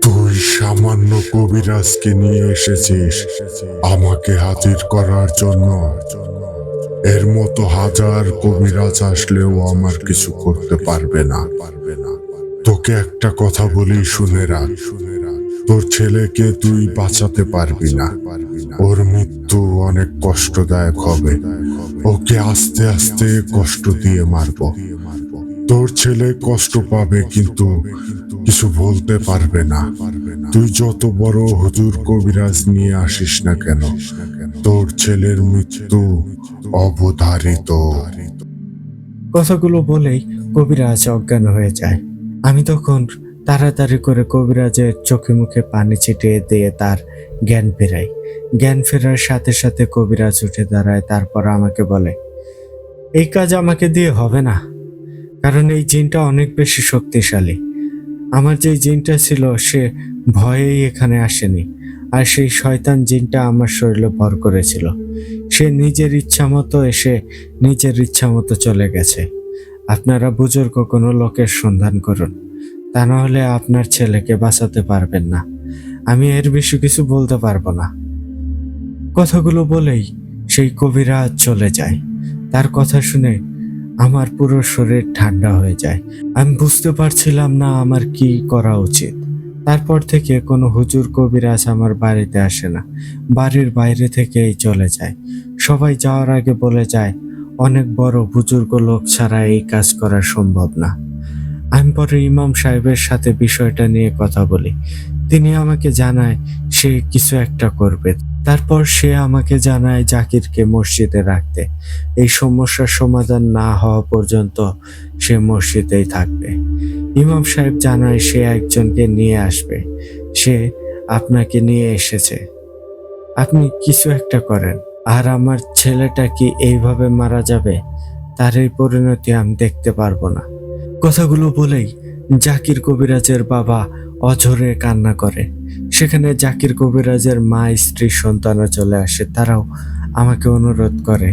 [SPEAKER 1] তুই সামান্য কবিরাজকে নিয়ে এসেছিস আমাকে হাজির করার জন্য। এর মতো হাজার কবিরাজ আসলেও আমার কিছু করতে পারবে না। তোকে একটা কথা বলি, শুনে রাখ, তোর ছেলেকে তুই বাঁচাতে পারবি না। ওর মৃত্যু অনেক কষ্টদায়ক হবে। ওকে আস্তে আস্তে কষ্ট দিয়ে মারবো। তোর ছেলে কষ্ট পাবে কিন্তু কিছু বলতে পারবে না। তুই যত বড় হুজুর কবিরাজ নিয়ে আসিস না কেন, তোর ছেলের মৃত্যু অবধারিত।
[SPEAKER 2] কথাগুলো বলেই কবিরাজ অজ্ঞান হয়ে যায়। আমি তখন তাড়াতাড়ি করে কবিরাজের চোখে মুখে পানি ছিটিয়ে দিয়ে তার জ্ঞান ফেরাই। জ্ঞান ফেরার সাথে সাথে কবিরাজ উঠে দাঁড়ায়, তারপর আমাকে বলে, এই কাজ আমাকে দিয়ে হবে না, কারণ এই জিনটা অনেক বেশি শক্তিশালী। আমার যে জিনটা ছিল সে ভয়েই এখানে আসেনি, আর সেই শয়তান জিনটা আমার শরীরে ভর করেছিল। সে নিজের ইচ্ছা মতো এসে নিজের ইচ্ছা মতো চলে গেছে। আপনারা বুজুর্গ কোনো লোকের সন্ধান করুন, তা না হলে আপনার ছেলেকে বাঁচাতে পারবেন না। আমি এর বেশি কিছু বলতে পারবো না। কথাগুলো বলেই সেই কবিরাজ চলে যায়। তার কথা শুনে আমার পুরো শরীর ঠান্ডা হয়ে যায়। আমি বুঝতে পারছিলাম না আমার কি করা উচিত। তারপর থেকে কোনো হুজুর কবিরাজ আমার বাড়িতে আসে না, বাড়ির বাইরে থেকেই চলে যায়। সবাই যাওয়ার আগে বলে যায়, অনেক বড় বুজুর্গ লোক ছাড়া এই কাজ করা সম্ভব না। আমি পরে ইমাম সাহেবের সাথে বিষয়টা নিয়ে কথা বলি। তিনি আমাকে জানায় সে কিছু একটা করবে। তারপর সে আমাকে জানায় জাকিরকে মসজিদে রাখতে। এই সমস্যার সমাধান না হওয়া পর্যন্ত সে মসজিদেই থাকবে। ইমাম সাহেব জানায় সে একজনকে নিয়ে আসবে। সে আপনাকে নিয়ে এসেছে, আপনি কিছু একটা করেন। আর আমার ছেলেটা কি এইভাবে মারা যাবে? তার এই পরিণতি আমি দেখতে পারবো না। কথাগুলো বলেই জাকির কবিরাজের বাবা অঝরে কান্না করে। সেখানে জাকির কবিরাজের মা, স্ত্রী, সন্তানও চলে আসে। তারাও আমাকে অনুরোধ করে।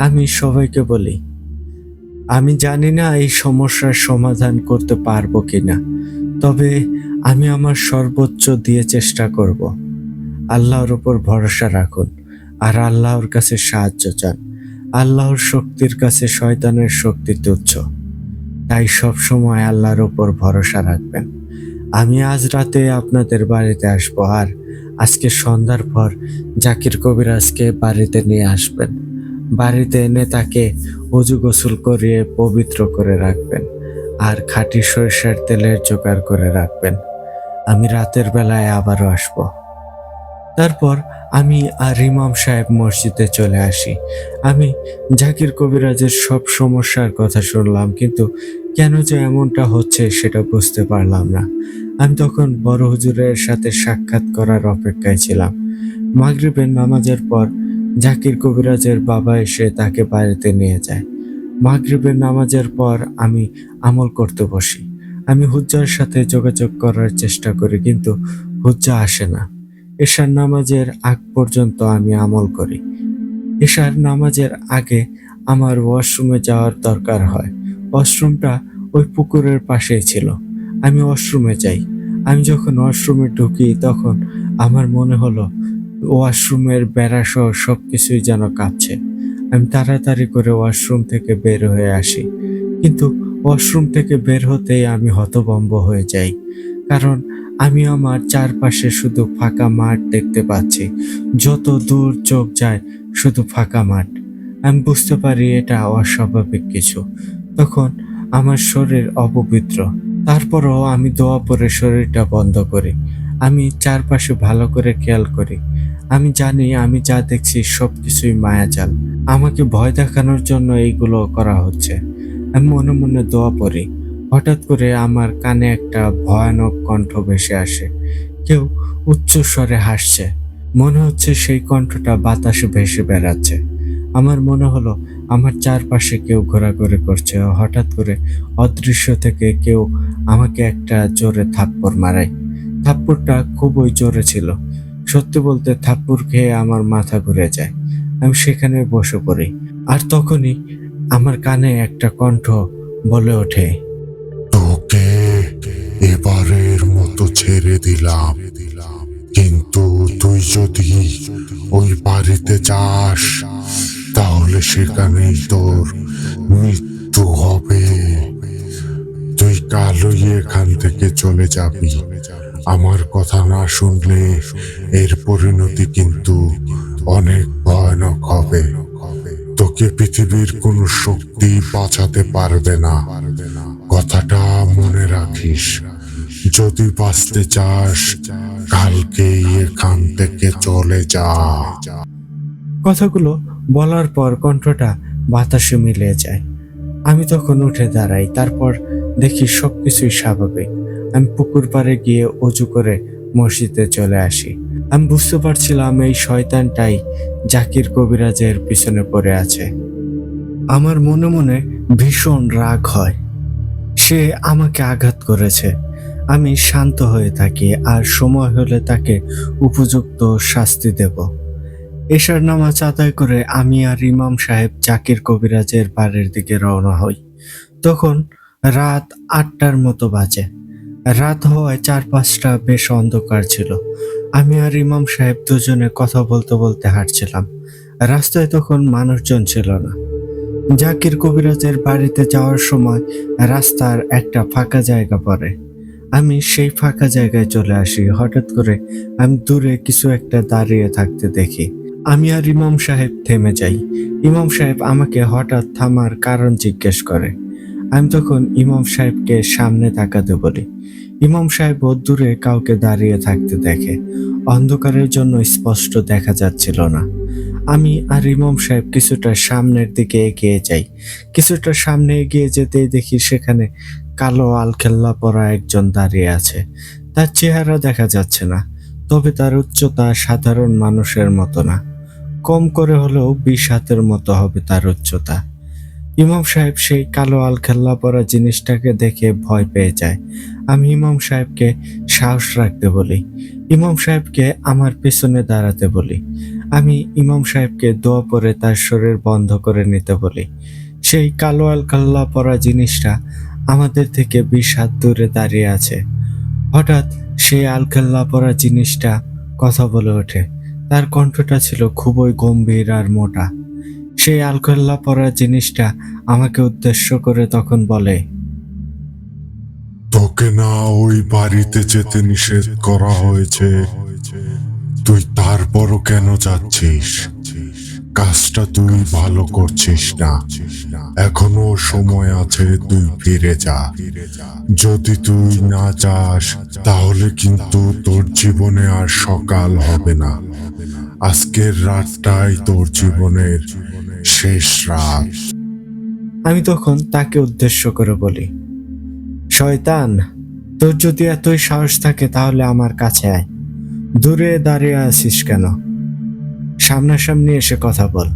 [SPEAKER 2] আমি সবাইকে বলি, আমি জানি না এই সমস্যার সমাধান করতে পারবো কিনা, তবে আমি আমার সর্বোচ্চ দিয়ে চেষ্টা করব। আল্লাহর উপর ভরসা রাখুন আর আল্লাহর কাছে সাহায্য চান। আল্লাহর শক্তির কাছে শয়তানের শক্তি তুচ্ছ, তাই সব সময় আল্লাহর উপর ভরসা রাখবেন। আমি আজ রাতে আপনাদের বাড়িতে আসবো, আর আজকে সন্ধ্যার পর জাকির কবিরাজকে বাড়িতে নিয়ে আসবেন। বাড়িতে এনে তাকে অজু গোসল করিয়ে পবিত্র করে রাখবেন, আর খাঁটি সরিষার তেলের জোগাড় করে রাখবেন। আমি রাতের বেলায় আবারও আসবো। তারপর আমি আর ইমাম সাহেব মসজিদে চলে আসি। আমি জাকির কবিরাজের সব সমস্যার কথা শুনলাম, কিন্তু কেন যে এমনটা হচ্ছে সেটা বুঝতে পারলাম না। আমি তখন বড় হুজুরের সাথে সাক্ষাৎ করার অপেক্ষায় ছিলাম। মাগরিবের নামাজের পর জাকির কবিরাজের বাবা এসে তাকে বাড়িতে নিয়ে যায়। মাগরিবের নামাজের পর আমি আমল করতে বসি। আমি হুজ্জার সাথে যোগাযোগ করার চেষ্টা করি, কিন্তু হুজ্জা আসে না। এশার নামাজের আগ পর্যন্ত আমি আমল করি। এশার নামাজের আগে আমার ওয়াশরুমে যাওয়ার দরকার হয়। ওয়াশরুমটা ওই পুকুরের পাশেই ছিল। আমি ওয়াশরুমে যাই। আমি যখন ওয়াশরুমে ঢুকি তখন আমার মনে হলো ওয়াশরুমের বেড়াসহ সবকিছুই যেন কাঁপছে। আমি তাড়াতাড়ি করে ওয়াশরুম থেকে বের হয়ে আসি, কিন্তু ওয়াশরুম থেকে বের হতেই আমি হতভম্ব হয়ে যাই, কারণ আমি আমার চারপাশে শুধু ফাঁকা মাঠ দেখতে পাচ্ছি। যত দূর চোখ যায় শুধু ফাঁকা মাঠ। আমি বুঝতে পারি এটা অস্বাভাবিক কিছু। তখন আমার শরীর অপবিত্র। তারপরও আমি দোয়া পড়ে শরীরটা বন্ধ করি। আমি চারপাশে ভালো করে খেয়াল করি। আমি জানি আমি যা দেখছি সবকিছুই মায়াজাল। আমাকে ভয় দেখানোর জন্য এইগুলো করা হচ্ছে। আমি মনে মনে দোয়া পড়ি। হঠাৎ করে আমার কানে একটা ভয়ানক কণ্ঠ ভেসে আসে। কেউ উচ্চ স্বরে হাসছে। মনে হচ্ছে সেই কণ্ঠটা বাতাসে ভেসে বেড়াচ্ছে। আমার মনে হলো আমার চারপাশে কেউ ঘোরাঘুরি করছে। হঠাৎ করে অদৃশ্য থেকে কেউ আমাকে একটা জোরে থাপ্পড় মারায়। থাপ্পড়টা খুবই জোরে ছিল। সত্যি বলতে থাপ্পড় খেয়ে আমার মাথা ঘুরে যায়। আমি সেখানে বসে পড়ি। আর তখনই আমার কানে একটা কণ্ঠ বলে ওঠে,
[SPEAKER 1] তোকে এবারের মতো ছেড়ে দিলাম, কিন্তু তুই যদি ওই বাড়িতে যাস তাহলে সেখানেই তোর মৃত্যু হবে। তুই কালই এখান থেকে চলে যাবি। আমার কথা না শুনলে এর পরিণতি কিন্তু অনেক ভয়ানক হবে। তোকে পৃথিবীর কোনো শক্তি বাঁচাতে পারবে না। কথাটা মনে রাখিস। যদি বাঁচতে চাস কালকেই এখান থেকে চলে যা।
[SPEAKER 2] কথাগুলো বলার পর কণ্ঠটা বাতাসে মিলিয়ে যায়। আমি তখন উঠে দাঁড়াই। তারপর দেখি সবকিছুই স্বাভাবিক। আমি পুকুর পাড়ে গিয়ে অজু করে মসজিদে চলে আসি। আমি বুঝতে পারছিলাম এই শয়তানটাই জাকির কবিরাজের পিছনে পড়ে আছে। আমার মনে মনে ভীষণ রাগ হয়। সে আমাকে আঘাত করেছে। আমি শান্ত হয়ে থাকি আর সময় হলে তাকে উপযুক্ত শাস্তি দেব। এশার নামাজ আদায় করে আমি আর ইমাম সাহেব জাকির কবিরাজের বাড়ির দিকে রওনা হই। তখন রাত 8টার মতো বাজে। রাত হওয়ায় চারপাশটা বেশ অন্ধকার ছিল। আমি আর ইমাম সাহেব দুজনে কথা বলতে বলতে হাঁটছিলাম। রাস্তায় তখন মানুষজন ছিল না। জাকির কবিরাজের বাড়িতে যাওয়ার সময় রাস্তার একটা ফাঁকা জায়গা পড়ে। আমি সেই ফাঁকা জায়গায় চলে আসি। হঠাৎ করে আমি দূরে কিছু একটা দাঁড়িয়ে থাকতে দেখি। আমি আর ইমাম সাহেব থেমে যাই। ইমাম সাহেব আমাকে হঠাৎ থামার কারণ জিজ্ঞেস করে। আমি তখন ইমাম সাহেবকে সামনে তাকাতে বলি। ইমাম সাহেব দূরে কাউকে দাঁড়িয়ে থাকতে দেখে। অন্ধকারের জন্য স্পষ্ট দেখা যাচ্ছিল না। আমি আর ইমাম সাহেব কিছুটা সামনের দিকে এগিয়ে যাই। কিছুটা সামনে এগিয়ে যেতেই দেখি সেখানে কালো আলখেল্লা পরা একজন দাঁড়িয়ে আছে। তার চেহারা দেখা যাচ্ছে না, তবে তার উচ্চতা সাধারণ মানুষের মতো না। কম করে হলেও 20 হাতের মতো হবে তার উচ্চতা। ইমাম সাহেব সেই কালো আলখেল্লা পরা জিনিসটাকে দেখে ভয় পেয়ে যায়। আমি ইমাম সাহেবকে সাহস রাখতে বলি। ইমাম সাহেবকে আমার পেছনে দাঁড়াতে বলি। আমি ইমাম সাহেবকে দোয়া পরে তার শরীর বন্ধ করে নিতে বলি। সেই কালো আলখেল্লা পরা জিনিসটা আমাদের থেকে 20 হাত দূরে দাঁড়িয়ে আছে। হঠাৎ সেই আলখেল্লা পরা জিনিসটা কথা বলে ওঠে। তার কণ্ঠটা ছিল খুবই গম্ভীর আর মোটা। সেই আলখেল্লা পরা জিনিসটা আমাকে উদ্দেশ্য করে তখন বলে,
[SPEAKER 1] তোকে না ওই বাড়িতে যেতে নিষেধ করা হয়েছে? তুই তারপরও কেন যাচ্ছিস? কাজটা তুই ভালো করছিস না। এখনো সময় আছে, তুই ফিরে যা। যদি তুই না যাস তাহলে কিন্তু তোর জীবনে আর সকাল হবে না। আজকের রাতটাই তোর জীবনের শেষ রাত।
[SPEAKER 2] আমি তখন তাকে উদ্দেশ্য করে বলি, শয়তান, তোর যদি এতই সাহস থাকে তাহলে আমার কাছে আয়। দূরে দাঁড়িয়ে আছিস কেন? সামনাসামনি এসে কথা বল।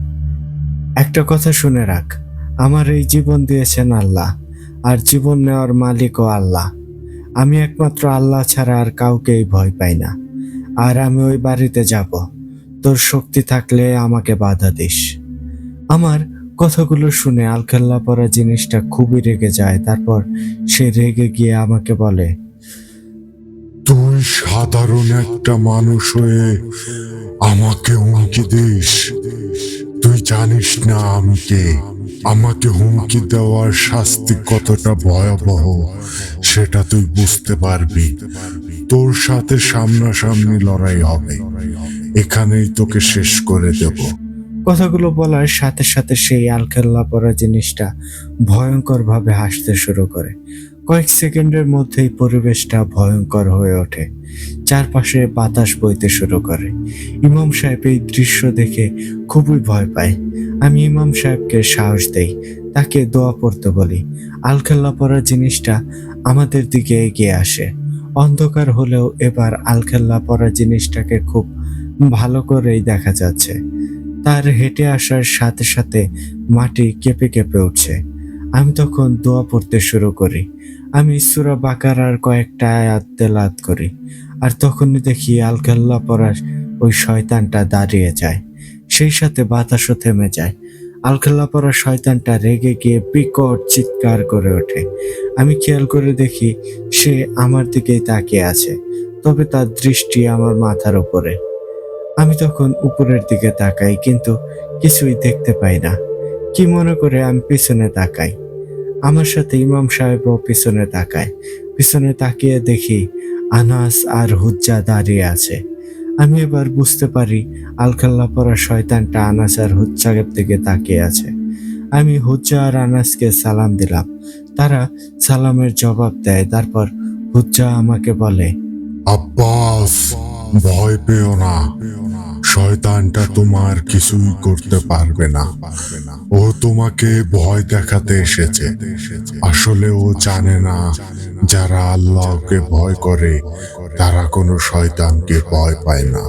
[SPEAKER 2] একটা কথা শুনে রাখ, আমার এই জীবন দিয়েছেন আল্লাহ, আর জীবন নেওয়ার মালিকও আল্লাহ। আমি একমাত্র আল্লাহ ছাড়া আর কাউকেই ভয় পাই না। আর আমি ওই বাড়িতে যাব। তোর শক্তি থাকলে আমাকে বাধা দিস। আমার কথাগুলো শুনে আলখেল্লা পরা জিনিসটা খুবই রেগে যায়। তারপর সে রেগে গিয়ে আমাকে বলে,
[SPEAKER 1] তুই সাধারণ একটা মানুষ হয়ে আমাকে হুমকি দিস? তুই জানিস না আমি কে? আমাকে হুমকি দেওয়ার শাস্তি কতটা ভয়াবহ সেটা তুই বুঝতে পারবি। তোর সাথে সামনাসামনি লড়াই হবে। এখানেই তোকে শেষ করে দেব।
[SPEAKER 2] কথাগুলো বলার সাথে সাথে সেই আলখেল্লা পরা জিনিসটা ভয়ঙ্কর ভাবে হাসতে শুরু করে। কয়েক সেকেন্ডের মধ্যেই পরিবেশটা ভয়ঙ্কর হয়ে ওঠে। চারপাশে বাতাস বইতে শুরু করে। ইমাম সাহেব এই দৃশ্য দেখে খুবই ভয় পায়। আমি ইমাম সাহেবকে সাহস দেই, তাকে দোয়া পড়তে বলি। আলখেল্লা পরা জিনিসটা আমাদের দিকে এগিয়ে আসে। অন্ধকার হলেও এবার আলখেল্লা পরা জিনিসটাকে খুব ভালো করেই দেখা যাচ্ছে। তার হেঁটে আসার সাথে সাথে মাটি কেঁপে কেঁপে উঠছে। আমি তখন দোয়া পড়তে শুরু করি। আমি সূরা বাকারার কয়েকটা আয়াত তেলাওয়াত করি। আর তখনই দেখি আলখেল্লা পরা ওই শয়তানটা দাঁড়িয়ে যায়। সেই সাথে বাতাসও থেমে যায়। আলখেল্লা পরা শয়তানটা রেগে গিয়ে বিকট চিৎকার করে ওঠে। আমি খেয়াল করে দেখি সে আমার দিকেই তাকিয়ে আছে, তবে তার দৃষ্টি আমার মাথার উপরে। আমি তখন উপরের দিকে তাকাই, কিন্তু কিছুই দেখতে পাই না। কি মনে করে আমি পিছনে তাকাই। আমার সাথে ইমাম সাহেবও পিছনে তাকায়। পিছনে তাকিয়ে দেখি আনাস আর হুজ্জা দাঁড়িয়ে আছে। আমি এবার বুঝতে পারি আলখেল্লা পরা শয়তানটা আনাস আর হুজ্জার দিকে তাকিয়ে আছে। আমি হুজ্জা আর আনাসকে সালাম দিলাম। তারা সালামের জবাব দেয়। তারপর হুজ্জা আমাকে বলে,
[SPEAKER 1] আব্বাস, ভয় পেও না। শয়তানটা তোমার কিছুই করতে পারবে না। ও তোমাকে ভয় দেখাতে এসেছে। আসলে ও জানে না যারা আল্লাহকে ভয় করে তারা কোনো শয়তানকে ভয় পায় না।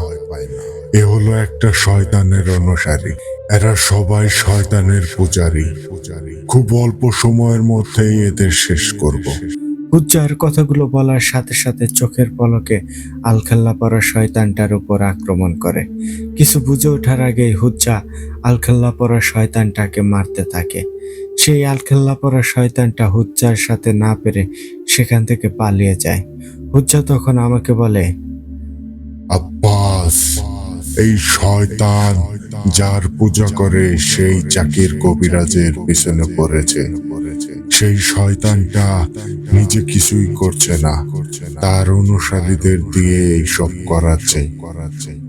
[SPEAKER 1] এ হলো একটা শয়তানের অনুসারী। এরা সবাই শয়তানের পূজারী। খুব অল্প সময়ের মধ্যেই এদের শেষ করব।
[SPEAKER 2] হুজ্জার কথাগুলো বলার সাথে সাথে চোখের পলকে আলখাল্লা পরা শয়তানটার উপর আক্রমণ করে। কিছু বুঝে ওঠার আগেই হুজ্জা আলখাল্লা পরা শয়তানটাকে মারতে থাকে। সেই আলখাল্লা পরা শয়তানটা হুজ্জার সাথে না পেরে সেখান থেকে পালিয়ে যায়। হুজ্জা তখন আমাকে বলে,
[SPEAKER 1] আব্বাস, এই শয়তান যার পূজা করে সেই জাকির কবিরাজের পিছনে পড়েছে। সেই শয়তানটা নিজে কিছুই করছে না, তার অনুসারীদের দিয়ে এইসব করাচ্ছে।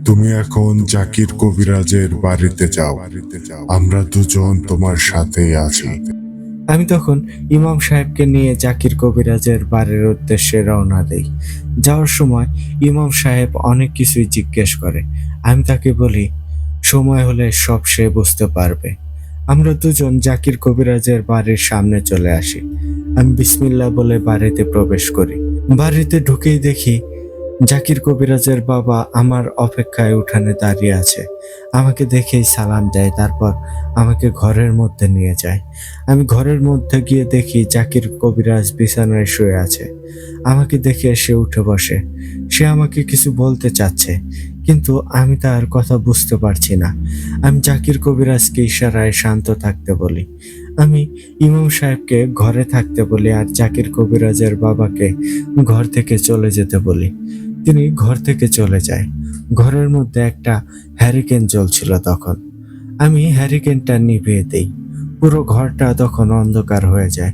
[SPEAKER 1] তুমি এখন জাকির কবিরাজের বাড়িতে যাও, আমরা দুজন তোমার সাথেই আছি।
[SPEAKER 2] আমি তখন ইমাম সাহেবকে নিয়ে জাকির কবিরাজের বাড়ির উদ্দেশ্যে রওনা দেই। যাওয়ার সময় ইমাম সাহেব অনেক কিছুই জিজ্ঞেস করে। আমি তাকে বলি, সময় হলে সব সে বুঝতে পারবে। আমরা দুজন জাকির কবিরাজের বাড়ির সামনে চলে আসি। আমি বিসমিল্লাহ বলে বাড়িতে প্রবেশ করি। বাড়িতে ঢুকেই দেখি জাকির কবিরাজের বাবা আমার অপেক্ষায় উঠানে দাঁড়িয়ে আছে। আমাকে দেখেই সালাম দেয়, তারপর আমাকে ঘরের মধ্যে নিয়ে যায়। আমি ঘরের মধ্যে গিয়ে দেখি জাকির কবিরাজ বিছানায় শুয়ে আছে। আমাকে দেখে সে উঠে বসে। সে আমাকে কিছু বলতে চাচ্ছে, কিন্তু আমি তার কথা বুঝতে পারছি না। আমি জাকির কবিরাজকে ইশারায় শান্ত থাকতে বলি। আমি ইমাম সাহেবকে ঘরে থাকতে বলি আর জাকির কবিরাজের বাবাকে ঘর থেকে চলে যেতে বলি। তিনি ঘর থেকে চলে যায়। ঘরের মধ্যে একটা হ্যারিকেন জ্বলছিল তখন। আমি হ্যারিকেনটা নিভিয়ে দেই। পুরো ঘরটা তখন অন্ধকার হয়ে যায়।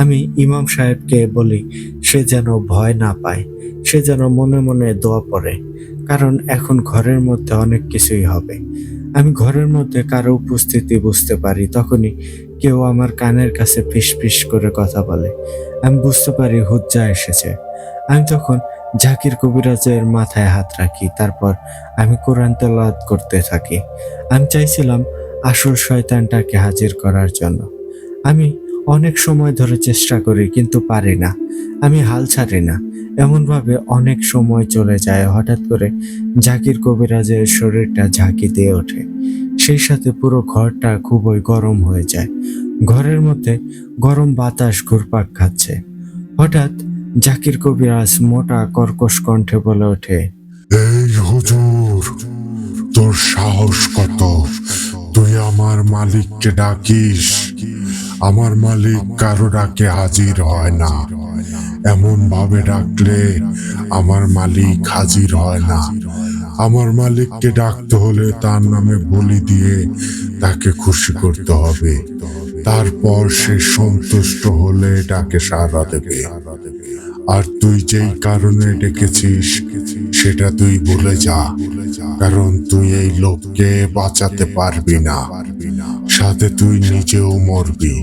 [SPEAKER 2] আমি ইমাম সাহেবকে বলি সে যেন ভয় না পায়, সে যেন মনে মনে দোয়া পড়ে, কারণ এখন ঘরের মধ্যে অনেক কিছুই হবে। আমি ঘরের মধ্যে কারো উপস্থিতি বুঝতে পারি। তখনই কেউ আমার কানের কাছে ফিস ফিস করে কথা বলে। আমি বুঝতে পারি হুজ্জা এসেছে। আমি তখন জাকির কবিরাজের মাথায় হাত রাখি, তারপর আমি কোরআন তেলাওয়াত করতে থাকি। আমি চাইছিলাম আসল শয়তানটাকে হাজির করার জন্য। আমি অনেক সময় ধরে চেষ্টা করি, কিন্তু পারি না। আমি হাল ছাড়ি না। এমনভাবে অনেক সময় চলে যায়। হঠাৎ করে জাকির কবিরাজের শরীরটা ঝাঁকি দিয়ে ওঠে। সেই সাথে পুরো ঘরটা খুবই গরম হয়ে যায়। ঘরের মধ্যে গরম বাতাস ঘুরপাক খাচ্ছে। হঠাৎ জাকির কবিরাজ মোটা কর্কশ কণ্ঠে বলে ওঠে,
[SPEAKER 1] এই হুজুর, তোর সাহস কত? তুই আমার মালিককে ডাকিস? আমার মালিক কারো ডাকে হাজির হয় না। এমন ভাবে ডাকলে আমার মালিক হাজির হয় না। আমার মালিককে ডাকতে হলে তার নামে বলি দিয়ে তাকে খুশি করতে হবে। তারপর সে সন্তুষ্ট হলে ডাকে সাড়া দেবে। আর তুই যেই কারণে ডেকেছিস সেটা তুই ভুলে যা, কারণ তুই এই লোককে বাঁচাতে পারবি না, সাথে তুই নিজেও মরবি।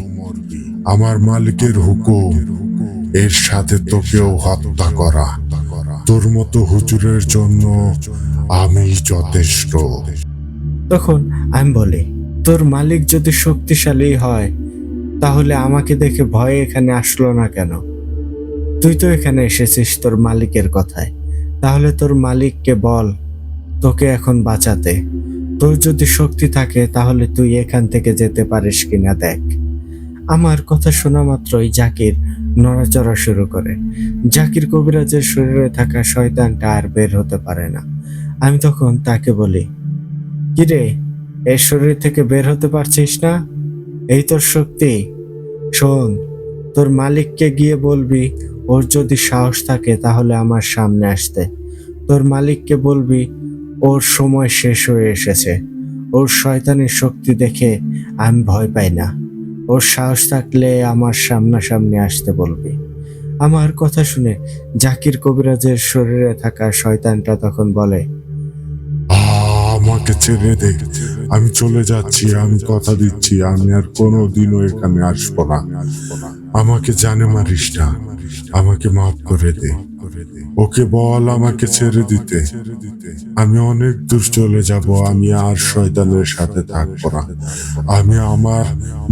[SPEAKER 1] আমার মালিকের হুকুম, এর সাথে তোকেও হত্যা করা। তোর মতো হুজুরের জন্য আমি যথেষ্ট।
[SPEAKER 2] তখন আমি বলি, তোর মালিক যদি শক্তিশালী হয় তাহলে আমাকে দেখে ভয়ে এখানে আসলো না কেন? তুই তো এখানে এসেছিস তোর মালিকের কথায়। তাহলে তোর মালিককে বল তোকে এখন বাঁচাতে। তোর যদি শক্তি থাকে তাহলে তুই এখান থেকে যেতে পারিস কিনা দেখ। আমার কথা শোনা মাত্রই জাকির নড়াচড়া শুরু করে। জাকির কবিরাজের শরীরে থাকা শয়তানটা আর বের হতে পারে না। আমি তখন তাকে বলি, কিরে, এর শরীর থেকে বের হতে পারছিস না? এই তোর শক্তি? শোন, তোর মালিককে গিয়ে বলবি ওর যদি সাহস থাকে তাহলে আমার সামনে আসতে। তোর মালিককে বলবি ওর সময় শেষ হয়ে এসেছে। ওর শয়তানের শক্তি দেখে আমি ভয় পাই না। ওর সাহস থাকলে আমার সামনাসামনি আসতে বলবি। আমার কথা শুনে জাকির কবিরাজের শরীরে থাকা শয়তানটা তখন বলে,
[SPEAKER 1] আমাকে ছেড়ে দে, আমি চলে যাচ্ছি। আমি কথা দিচ্ছি আমি আর কোনোদিনও এখানে আসবো না। আমাকে জানে মারিস না, আমাকে মাফ করে দে। ওকে বল আমাকে ছেড়ে দিতে। আমি অনেক দূর চলে যাব, আমি আর শয়তানের সাথে থাকবো না। আমি আমার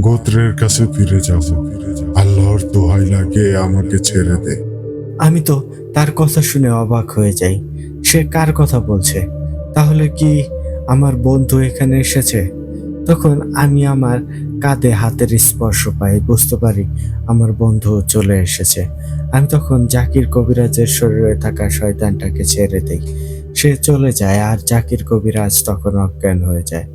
[SPEAKER 1] গোত্রের কাছে ফিরে যাব। আল্লাহর দোহাই লাগে, আমাকে ছেড়ে দে।
[SPEAKER 2] আমি তো তার কথা শুনে অবাক হয়ে যাই। সে কার কথা বলছে? তাহলে কি আমার বন্ধু এখানে এসেছে? তখন আমি আমার কাঁধে হাতের স্পর্শ পাই, বুঝতে পারি আমার বন্ধু চলে এসেছে। আমি তখন জাকির কবিরাজের শরীরে থাকা শয়তানটাকে ছেড়ে দেই। সে চলে যায় আর জাকির কবিরাজ তখন অজ্ঞান হয়ে যায়।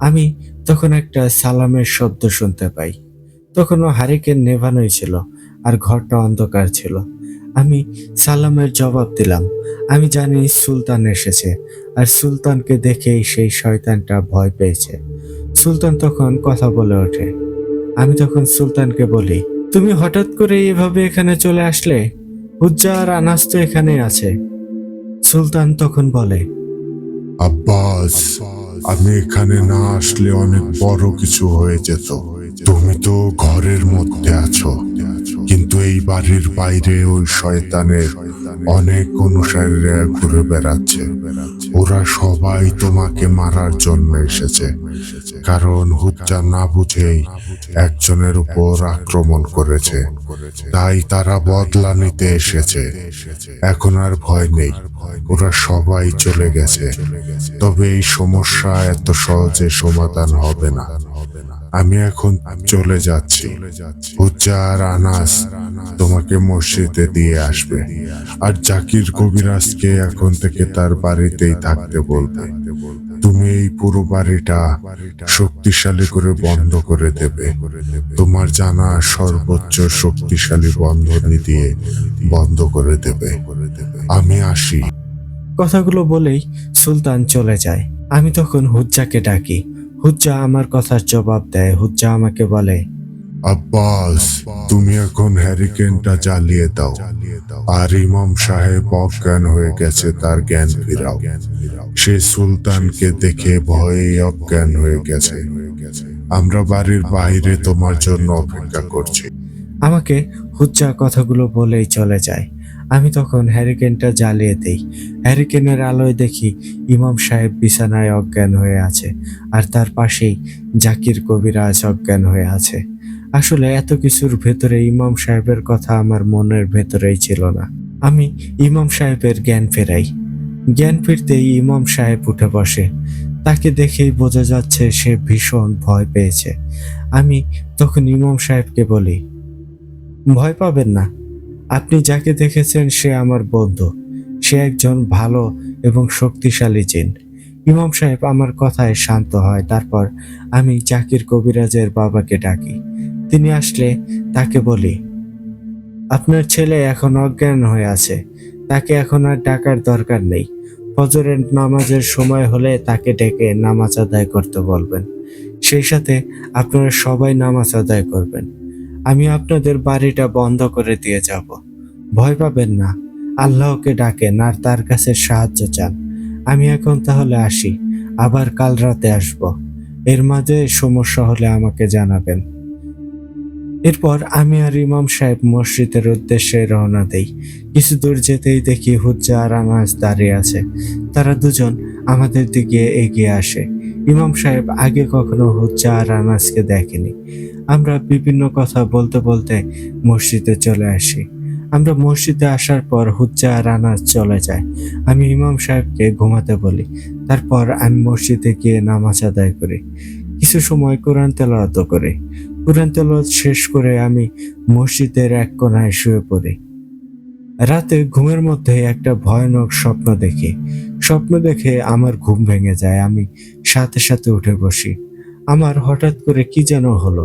[SPEAKER 2] আমি তখন একটা সালামের শব্দ শুনতে পাই। তখনও হারিকেন নেভানোই ছিল আর ঘরটা অন্ধকার ছিল। আমি সালামের জবাব দিলাম। আমি জানি সুলতান এসেছে আর সুলতানকে দেখেই সেই শয়তানটা ভয় পেয়েছে। সুলতান তখন কথা বলে ওঠে। আমি তখন সুলতানকে বলি, তুমি হঠাৎ করে এভাবে এখানে চলে আসলে? হুজ্জা আর আনাস তো এখানেই আছে। সুলতান তখন বলে,
[SPEAKER 1] আব্বাস, আমি এখানে না আসলে অনেক বড় কিছু হয়ে যেত। তুমি তো ঘরের মধ্যে আছো, কিন্তু এই বাড়ির বাইরে ওই শয়তানের অনেক অনুসারীরা ঘুরে বেড়াচ্ছে। ওরা সবাই তোমাকে মারার জন্য এসেছে, কারণ হুজ্জা না বুঝেই একজনের উপর আক্রমণ করেছে। তাই তারা বদলা নিতে এসেছে। এখন আর ভয় নেই, ওরা সবাই চলে গেছে। তবে এই সমস্যা এত সহজে সমাধান হবে না। আমি এখন চলে যাচ্ছি। হুজ্জা আর আনাস তোমাকে মসজিদে দিয়ে আসবে, আর জাকির কবিরাজকে এখন থেকে তার বাড়িতেই থাকতে বলবে। তুমি এই পুরো বাড়িটা শক্তিশালী করে বন্ধ করে দেবে। তোমার জানা সর্বোচ্চ শক্তিশালী বন্ধনী দিয়ে বন্ধ করে দেবে। আমি আসি।
[SPEAKER 2] কথাগুলো বলেই সুলতান চলে যায়। আমি তখন হুজ্জাকে ডাকি। হুজ্জা আমার কথার জবাব দেয়। হুজ্জা আমাকে বলে,
[SPEAKER 1] আব্বাস, তুমি এখন হ্যারিকেনটা জ্বালিয়ে দাও, আর ইমাম সাহেব অজ্ঞান হয়ে গেছে, তার জ্ঞান ফিরাও। সে সুলতানকে দেখে ভয়ে অজ্ঞান হয়ে গেছে। আমরা বাড়ির বাইরে তোমার জন্য অপেক্ষা করছি।
[SPEAKER 2] আমাকে হুজ্জা কথাগুলো বলেই চলে যায়। আমি তখন হ্যারিকেনটা জ্বালিয়ে দেই। হ্যারিকেনের আলোয় দেখি ইমাম সাহেব বিছানায় অজ্ঞান হয়ে আছে, আর তার পাশেই জাকির কবিরাজ অজ্ঞান হয়ে আছে। আসলে এত কিছুর ভেতরে ইমাম সাহেবের কথা আমার মনের ভেতরেই ছিল না। আমি ইমাম সাহেবের জ্ঞান ফেরাই। জ্ঞান ফিরতেই ইমাম সাহেব উঠে বসে। তাকে দেখেই বোঝা যাচ্ছে সে ভীষণ ভয় পেয়েছে। আমি তখন ইমাম সাহেবকে বলি, ভয় পাবেন না। আপনি যাকে দেখেছেন সে আমার বন্ধু। সে একজন ভালো এবং শক্তিশালী জিন। ইমাম সাহেব আমার কথায় শান্ত হয়। তারপর আমি জাকির কবিরাজের বাবাকে ডাকি। তিনি আসলে তাকে বলি, আপনার ছেলে এখন অজ্ঞান হয়ে আছে। তাকে এখন আর ডাকার দরকার নেই। ফজরের নামাজের সময় হলে তাকে ডেকে নামাজ আদায় করতে বলবেন। সেই সাথে আপনারা সবাই নামাজ আদায় করবেন। আমি আপনাদের বাড়িটা বন্ধ করে দিয়ে যাব। ভয় পাবেন না। আল্লাহকে ডাকেন আর তার কাছে সাহায্য চান। আমি এখন তাহলে আসি। আবার কাল রাতে আসব। এর মাঝে সমস্যা হলে আমাকে জানাবেন। এরপর আমি আর ইমাম সাহেব মসজিদের উদ্দেশ্যে রওনা দেই। কিছু দূর যেতেই দেখি হুজ্জা আর আনাস দাঁড়িয়ে আছে। তারা দুজন আমাদের দিকে এগিয়ে আসে। ইমাম সাহেব আগে কখনো হুজ্জা আর আনাসকে দেখেনি। আমরা বিভিন্ন কথা বলতে বলতে মসজিদে চলে আসি। আমরা মসজিদে আসার পর হুজ্জা আর আনাস চলে যায়। আমি ইমাম সাহেবকে ঘুমাতে বলি। তারপর আমি মসজিদে গিয়ে নামাজ আদায় করি। কিছু সময় কোরআন তেলাওয়াত করি। কোরআন তেলাওয়াত শেষ করে আমি মসজিদের এক কোণায় শুয়ে পড়ি। রাতে ঘুমের মধ্যে একটা ভয়ানক স্বপ্ন দেখি। স্বপ্ন দেখে আমার ঘুম ভেঙে যায়। আমি সাথে সাথে উঠে বসি। আমার হঠাৎ করে কি যেন হলো।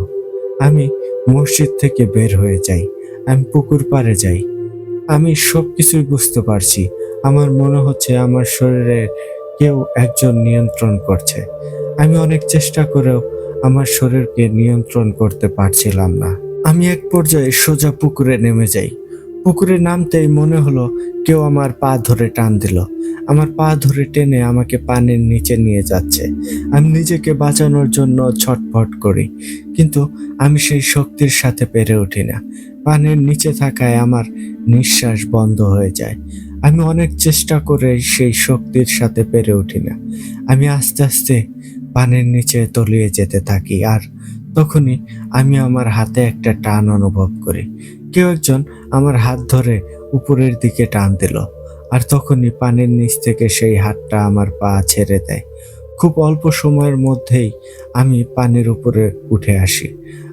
[SPEAKER 2] আমি মসজিদ থেকে বের হয়ে যাই। আমি পুকুর পাড়ে যাই। আমি সবকিছুই বুঝতে পারছি। আমার মনে হচ্ছে আমার শরীরে কেউ একজন নিয়ন্ত্রণ করছে। আমি অনেক চেষ্টা করেও আমার শরীরকে নিয়ন্ত্রণ করতে পারছিলাম না। আমি এক পর্যায়ে সোজা পুকুরে নেমে যাই। পুকুরে নামতেই মনে হলো কেউ আমার পা ধরে টান দিল। আমার পা ধরে টেনে আমাকে পানির নিচে নিয়ে যাচ্ছে। আমি নিজেকে বাঁচানোর জন্য ছটফট করি, কিন্তু আমি সেই শক্তির সাথে পেরে উঠি না। পানির নিচে থাকায় আমার নিঃশ্বাস বন্ধ হয়ে যায়। আমি অনেক চেষ্টা করে সেই শক্তির সাথে পেরে উঠি না। আমি আস্তে আস্তে পানির নিচে তলিয়ে যেতে থাকি, আর তখনই আমি আমার হাতে একটা টান অনুভব করি। কেউ একজন আমার হাত ধরে উপরের দিকে টান দিল, আর তখনই পানির নিচ থেকে সেই হাতটা আমার পা ছেড়ে দেয়। খুব অল্প সময়ের মধ্যেই আমি পানির উপরে উঠে আসি।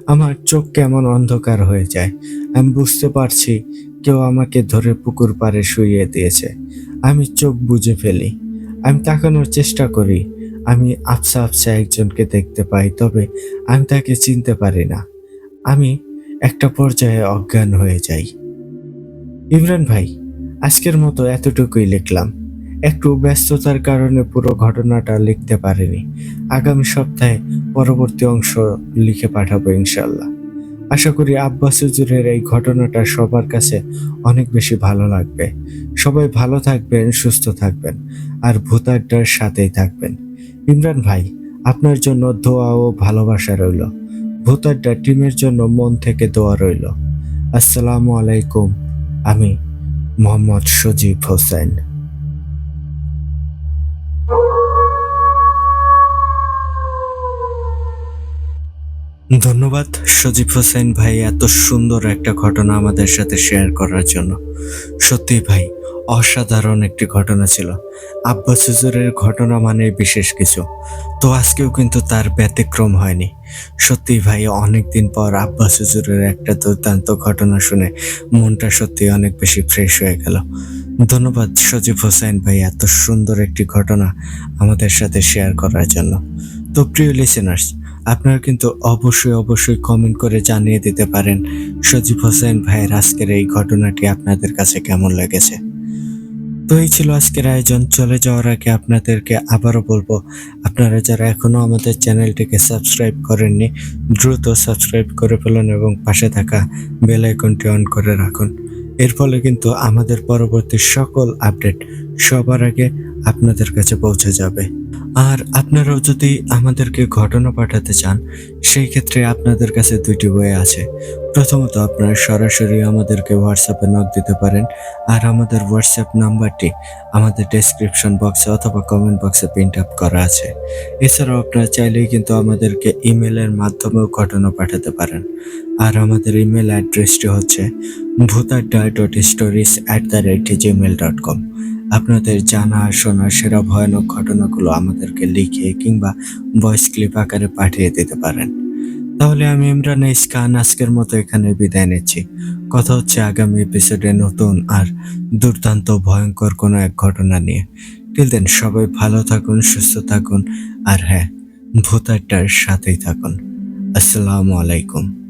[SPEAKER 2] আমার চোখ কেমন অন্ধকার হয়ে যায়। আমি বুঝতে পারছি কেউ আমাকে ধরে পুকুর পাড়ে শুইয়ে দিয়েছে। আমি চোখ বুজে ফেলি। আমি তাকানোর চেষ্টা করি। আমি আবছা আবছা একজনকে দেখতে পাই, তবে আমি তাকে চিনতে পারি না। আমি একটা পর্যায়ে অজ্ঞান হয়ে যাই। ইমরান ভাই, আজকের মতো এতটুকুই লিখলাম। একটু ব্যস্ততার কারণে পুরো ঘটনাটা লিখতে পারিনি। আগামী সপ্তাহে পরবর্তী অংশ লিখে পাঠাবো ইনশাল্লাহ। আশা করি আব্বাস হুজুরের এই ঘটনাটা সবার কাছে অনেক বেশি ভালো লাগবে। সবাই ভালো থাকবেন, সুস্থ থাকবেন, আর ভূত আড্ডার সাথেই থাকবেন। ইমরান ভাই, আপনার জন্য দোয়া ও ভালোবাসা রইল। ভূত আড্ডা টিমের জন্য মন থেকে দোয়া রইল। আসসালামু আলাইকুম। আমি মোহাম্মদ সজীব হোসেন। ধন্যবাদ সজীব হোসেন ভাই, এত সুন্দর একটা ঘটনা আমাদের সাথে শেয়ার করার জন্য। সত্যি ভাই, অসাধারণ একটি ঘটনা ছিল। আব্বাস হুজুরের ঘটনা মানে বিশেষ কিছু, তো আজকেও কিন্তু তার ব্যতিক্রম হয়নি। সত্যি ভাই, অনেকদিন পর আব্বাস হুজুরের একটা দুর্দান্ত ঘটনা শুনে মনটা সত্যি অনেক বেশি ফ্রেশ হয়ে গেল। ধন্যবাদ সজীব হোসেন ভাই, এত সুন্দর একটি ঘটনা আমাদের সাথে শেয়ার করার জন্য। তো প্রিয় লিসেনার্স, আপনারা কিন্তু অবশ্যই কমেন্ট করে জানিয়ে দিতে পারেন সজীব হোসেন ভাইয়ের আজকের এই ঘটনাটি আপনাদের কাছে কেমন লেগেছে। তো এই ছিল আজকের আয়োজন। চলে যাওয়ার আগে আপনাদেরকে আবারও বলবো, আপনারা যারা এখনো আমাদের চ্যানেলটিকে সাবস্ক্রাইব করেননি, দ্রুত সাবস্ক্রাইব করে ফেলুন এবং পাশে থাকা বেল আইকনটি অন করে রাখুন। এর ফলে কিন্তু আমাদের পরবর্তী সকল আপডেট সবার আগে আপনাদের কাছে পৌঁছে যাবে। আর আপনারাও যদি আমাদেরকে ঘটনা পাঠাতে চান, সেই ক্ষেত্রে আপনাদের কাছে দুইটি ওয়ে আছে। প্রথমত, আপনারা সরাসরি আমাদেরকে হোয়াটসঅ্যাপে নক দিতে পারেন, আর আমাদের হোয়াটসঅ্যাপ নাম্বারটি আমাদের ডেসক্রিপশন বক্সে অথবা কমেন্ট বক্সে প্রিন্ট আপ করা আছে। এছাড়াও আপনারা চাইলেই কিন্তু আমাদেরকে ইমেলের মাধ্যমেও ঘটনা পাঠাতে পারেন। আর আমাদের ইমেল অ্যাড্রেসটি হচ্ছে bhutadda.stories@gmail.com। আপনাদের জানা শোনা সেরা ভয়ানক ঘটনাগুলো আমাদেরকে লিখে কিংবা ভয়েস ক্লিপ আকারে পাঠিয়ে দিতে পারেন। তাহলে আমি ইমরান খান আজকের মতো এখানে বিদায় নিচ্ছি। কথা হচ্ছে আগামী এপিসোডে নতুন আর দুর্দান্ত ভয়ঙ্কর কোনো এক ঘটনা নিয়ে। টিল দেন, সবাই ভালো থাকুন, সুস্থ থাকুন, আর হ্যাঁ, ভূত আড্ডার সাথেই থাকুন। আসসালামু আলাইকুম।